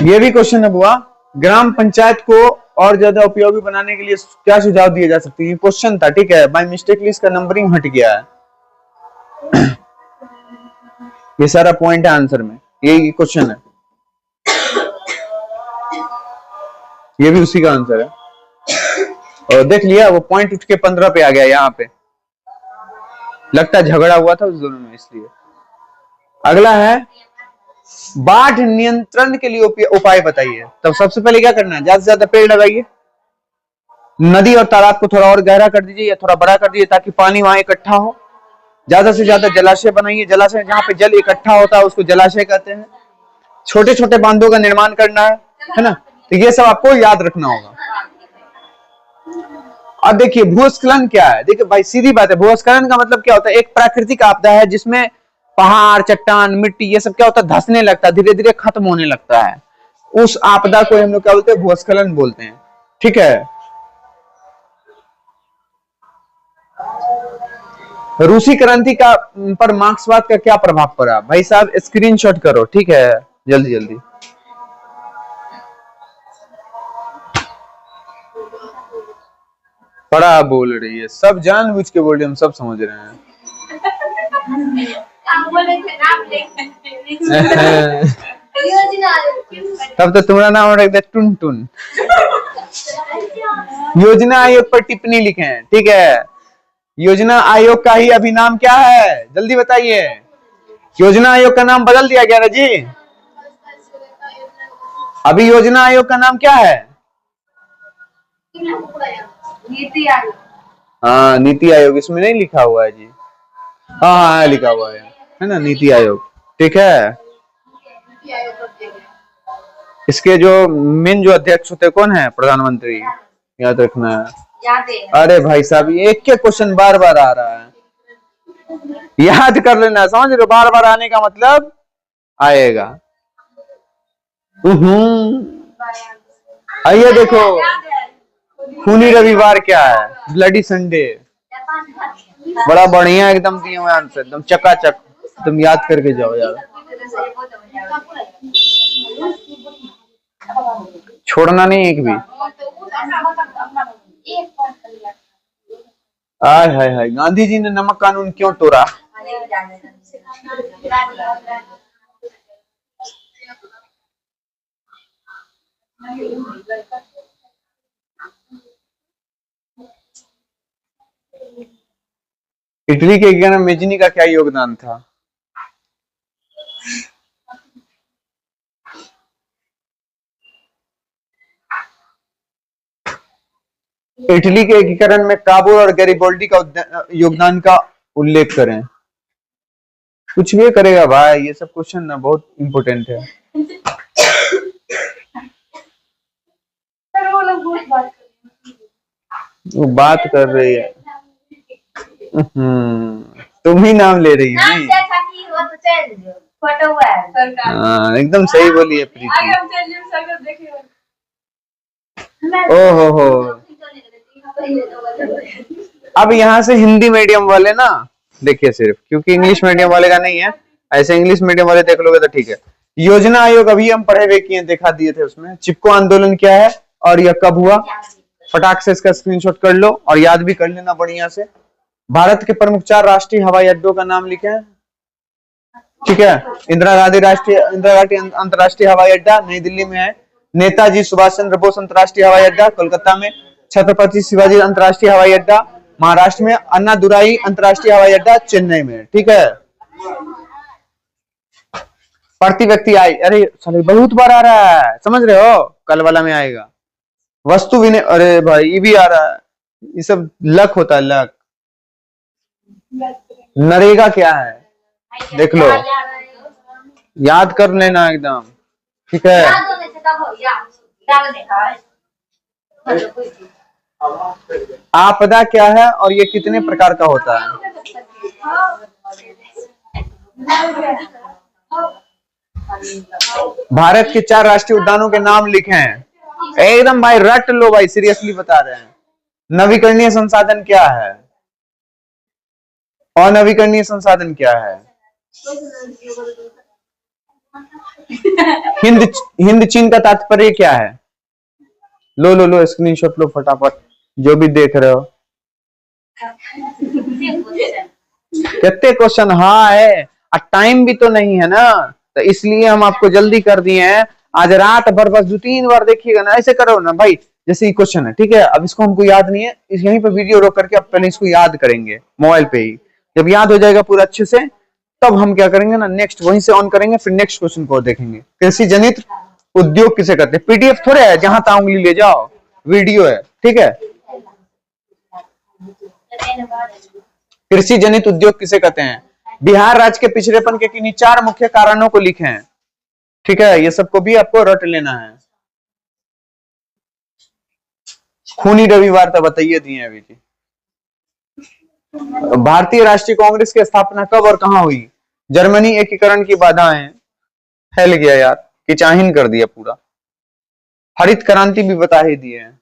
[SPEAKER 1] ये भी क्वेश्चन है बुआ। ग्राम पंचायत को और ज्यादा उपयोगी बनाने के लिए क्या सुझाव दिए जा सकते हैं? क्वेश्चन था, ठीक है, बाय मिस्टेकली इसका नंबरिंग हट गया है। ये सारा पॉइंट है आंसर में, ये क्वेश्चन है, ये भी उसी का आंसर है। और देख लिया वो पॉइंट उठ के 15 पे आ गया, यहाँ पे लगता है झगड़ा हुआ था उस दोनों में, इसलिए। अगला है बाढ़ नियंत्रण के लिए उपाय बताइए। तब सबसे पहले क्या करना है? ज्यादा से ज्यादा पेड़ लगाइए, नदी और तालाब को थोड़ा और गहरा कर दीजिए या थोड़ा बड़ा कर दीजिए ताकि पानी वहां इकट्ठा हो। ज्यादा से ज्यादा जलाशय बनाइए, जलाशय जहां पे जल इकट्ठा होता है उसको जलाशय कहते हैं। छोटे छोटे बांधों का निर्माण करना है ना, तो ये सब आपको याद रखना होगा। अब देखिए भूस्खलन क्या है? देखिए भाई सीधी बात है, भूस्खलन का मतलब क्या होता है? एक प्राकृतिक आपदा है जिसमें पहाड़, चट्टान, मिट्टी, ये सब क्या होता है? धंसने लगता है, धीरे धीरे खत्म होने लगता है। उस आपदा को हम लोग क्या बोलते हैं? भूस्खलन बोलते हैं, ठीक है। रूसी क्रांति का पर मार्क्सवाद का क्या प्रभाव पड़ा? भाई साहब स्क्रीनशॉट करो, ठीक है, जल्दी जल्दी। पढ़ा बोल रही है, सब जानबूझ के बोल रही है, हम सब समझ रहे हैं। तब तो तुम्हारा नाम रख दे टुन टुन। योजना आयोग पर टिप्पणी लिखें, ठीक है। योजना आयोग का ही अभी नाम क्या है, जल्दी बताइए। योजना आयोग का नाम बदल दिया गया ना जी। अभी योजना आयोग का नाम क्या है? नीति आयोग। हाँ नीति आयोग, इसमें नहीं लिखा हुआ है जी। हाँ हाँ लिखा हुआ है ना, नीति आयोग, ठीक है। इसके जो मेन जो अध्यक्ष होते कौन है? प्रधानमंत्री, याद रखना है। अरे भाई साहब एक के क्वेश्चन बार बार आ रहा है, याद कर लेना, समझ रहे हो? बार बार आने का मतलब आएगा। आइए देखो, खूनी रविवार क्या है? Bloody Sunday. बड़ा बढ़िया एकदम दिए हुए आंसर, एकदम चकाचक, तुम याद करके जाओ यार, छोड़ना नहीं एक भी। आय हाय हाय, गांधी जी ने नमक कानून क्यों तोड़ा? इटली के विज्ञान में मेजनी का क्या योगदान था? इटली के एकीकरण में काबुल और गैरिबोल्डी का योगदान का उल्लेख करें। कुछ भी करेगा भाई, ये सब क्वेश्चन ना बहुत इंपोर्टेंट है। वो बात कर रही है, तुम ही नाम ले रही है। एकदम सही बोली है प्रीति। ओहो, अब यहाँ से हिंदी मीडियम वाले ना देखिए सिर्फ, क्योंकि इंग्लिश मीडियम वाले का नहीं है, ऐसे इंग्लिश मीडियम वाले देख लोगे तो ठीक है। योजना आयोग अभी हम पढ़े हुए किए, दिखा दिए थे उसमें। चिपको आंदोलन क्या है और यह कब हुआ? फटाक से इसका स्क्रीनशॉट कर लो और याद भी कर लेना बढ़िया से। भारत के प्रमुख 4 राष्ट्रीय हवाई अड्डों का नाम लिखें, ठीक है। इंदिरा गांधी अंतर्राष्ट्रीय हवाई अड्डा नई दिल्ली में है। नेताजी सुभाष चंद्र बोस अंतर्राष्ट्रीय हवाई अड्डा कोलकाता में। छत्रपति शिवाजी अंतर्राष्ट्रीय हवाई अड्डा महाराष्ट्र में। अन्ना दुराई अंतर्राष्ट्रीय हवाई अड्डा चेन्नई में, ठीक है। प्रति व्यक्ति आय, अरे साले बहुत बार आ रहा है, समझ रहे हो? कल वाला में आएगा। वस्तु विनिमय, अरे भाई ये भी आ रहा है, ये सब लक होता है, लक। नरेगा क्या है देख लो, याद कर लेना एकदम, ठीक है। आपदा क्या है और ये कितने प्रकार का होता है? भारत के 4 राष्ट्रीय उद्यानों के नाम लिखें। एकदम भाई रट लो भाई, सीरियसली बता रहे हैं। नवीकरणीय संसाधन क्या है? अनवीकरणीय संसाधन क्या है? हिंद चीन का तात्पर्य क्या है? लो लो लो स्क्रीनशॉट लो फटाफट, जो भी देख रहे हो। कितने क्वेश्चन? हाँ है, टाइम भी तो नहीं है ना, तो इसलिए हम आपको जल्दी कर दिए हैं। आज रात भर बस 2-3 बार देखिएगा ना, ऐसे करो ना भाई, जैसे ये क्वेश्चन है, ठीक है। अब इसको हमको याद नहीं है, यहीं पे वीडियो रोक करके अब पहले इसको याद करेंगे मोबाइल पे ही। जब याद हो जाएगा पूरा अच्छे से, तब हम क्या करेंगे ना, नेक्स्ट वहीं से ऑन करेंगे, फिर नेक्स्ट क्वेश्चन को देखेंगे। कृषि जनित उद्योग किसे कहते हैं? पीडीएफ थोड़े है जहां तक उंगली ले जाओ, वीडियो है, ठीक है। कृषि जनित उद्योग किसे कहते हैं? बिहार राज्य के पिछड़ेपन के किन्हीं 4 मुख्य कारणों को लिखें, ठीक है। ये सबको भी आपको रट लेना है। खूनी रविवार तो बताइए दिए अभी जी। भारतीय राष्ट्रीय कांग्रेस की स्थापना कब और कहां हुई? जर्मनी। एकीकरण की बाधाएं, फैल गया यार, किचाहिन कर दिया पूरा। हरित क्रांति भी बता ही दिए हैं।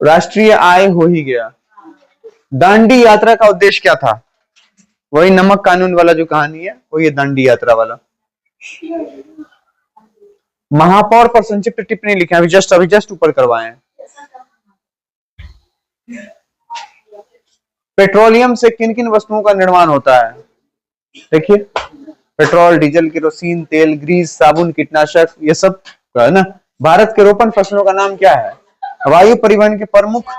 [SPEAKER 1] राष्ट्रीय आय हो ही गया। दांडी यात्रा का उद्देश्य क्या था? वही नमक कानून वाला जो कहानी है, वो ये दांडी यात्रा वाला। महापौर पर संक्षिप्त टिप्पणी लिखे, अभी जस्ट ऊपर करवाए हैं। पेट्रोलियम से किन किन वस्तुओं का निर्माण होता है? देखिए, पेट्रोल, डीजल, केरोसिन, तेल, ग्रीस, साबुन, कीटनाशक, ये सब है ना। भारत के रोपण फसलों का नाम क्या है? वायु परिवहन के प्रमुख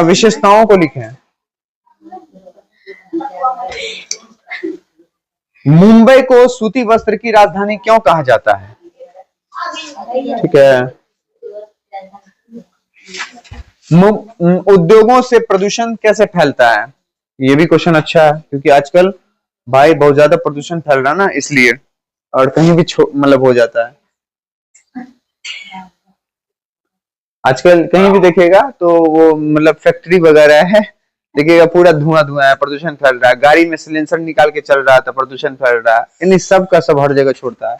[SPEAKER 1] विशेषताओं को लिखें। मुंबई को सूती वस्त्र की राजधानी क्यों कहा जाता है? ठीक है। उद्योगों से प्रदूषण कैसे फैलता है? ये भी क्वेश्चन अच्छा है, क्योंकि आजकल भाई बहुत ज्यादा प्रदूषण फैल रहा है ना, इसलिए, और कहीं भी मतलब हो जाता है। आजकल कहीं भी देखिएगा तो वो मतलब फैक्ट्री वगैरह है, देखिएगा पूरा धुआं धुआं है, प्रदूषण फैल रहा है। गाड़ी में सिलेंसर निकाल के चल रहा है तो प्रदूषण फैल रहा है। इन सब का सब हर जगह छोड़ता है।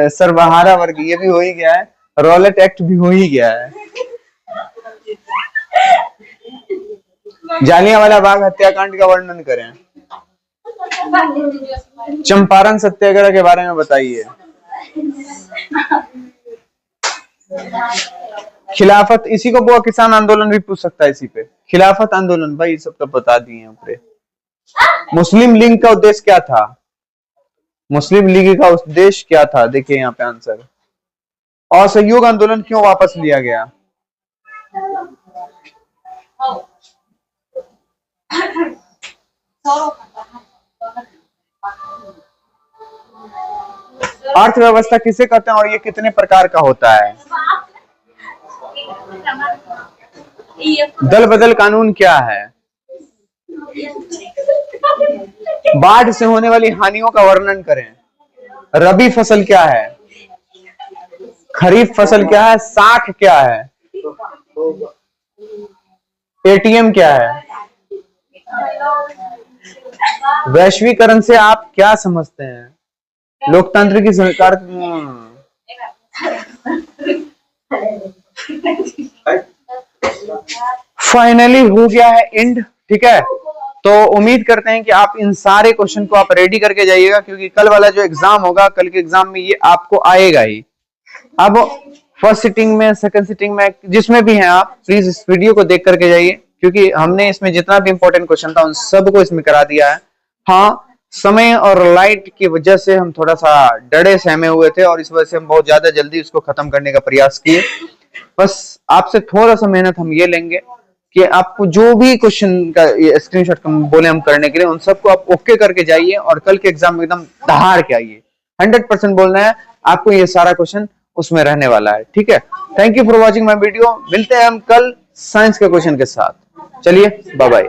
[SPEAKER 1] सर्वहारा वर्ग ये भी हो ही गया है, रॉलेट एक्ट भी हो ही गया है। जालियांवाला बाग हत्याकांड का वर्णन करें। चंपारण सत्याग्रह के बारे में बताइए। खिलाफत, इसी को वो किसान आंदोलन भी पूछ सकता है इसी पे। खिलाफत आंदोलन, भाई सब तो बता दिए ऊपर। मुस्लिम लीग का उद्देश्य क्या था? मुस्लिम लीग का उद्देश्य क्या था? देखिए यहाँ पे आंसर। असहयोग आंदोलन क्यों वापस लिया गया? अर्थव्यवस्था किसे कहते हैं और ये कितने प्रकार का होता है? दल बदल कानून क्या है? बाढ़ से होने वाली हानियों का वर्णन करें। रबी फसल क्या है? खरीफ फसल क्या है? साख क्या है? एटीएम क्या है? वैश्वीकरण से आप क्या समझते हैं? लोकतंत्र की सरकार। फाइनली हो गया है एंड, ठीक है। तो उम्मीद करते हैं कि आप इन सारे क्वेश्चन को आप रेडी करके जाइएगा, क्योंकि कल वाला जो एग्जाम होगा, कल के एग्जाम में ये आपको आएगा ही। अब फर्स्ट सिटिंग में, सेकंड सिटिंग में, जिसमें भी हैं आप प्लीज इस वीडियो को देख करके जाइए, क्योंकि हमने इसमें जितना भी इंपॉर्टेंट क्वेश्चन था उन सबको इसमें करा दिया है। हाँ, समय और लाइट की वजह से हम थोड़ा सा डरे सहमे हुए थे और इस वजह से हम बहुत ज्यादा जल्दी उसको खत्म करने का प्रयास किए। बस आपसे थोड़ा सा मेहनत हम ये लेंगे कि आपको जो भी क्वेश्चन का स्क्रीनशॉट बोले हम करने के लिए, उन सबको आप ओके करके जाइए और कल के एग्जाम में एकदम दहाड़ के आइए। 100% बोलना है आपको, ये सारा क्वेश्चन उसमें रहने वाला है, ठीक है। Thank you for watching my video. मिलते हैं हम कल साइंस के क्वेश्चन के साथ। चलिए, बाय बाय।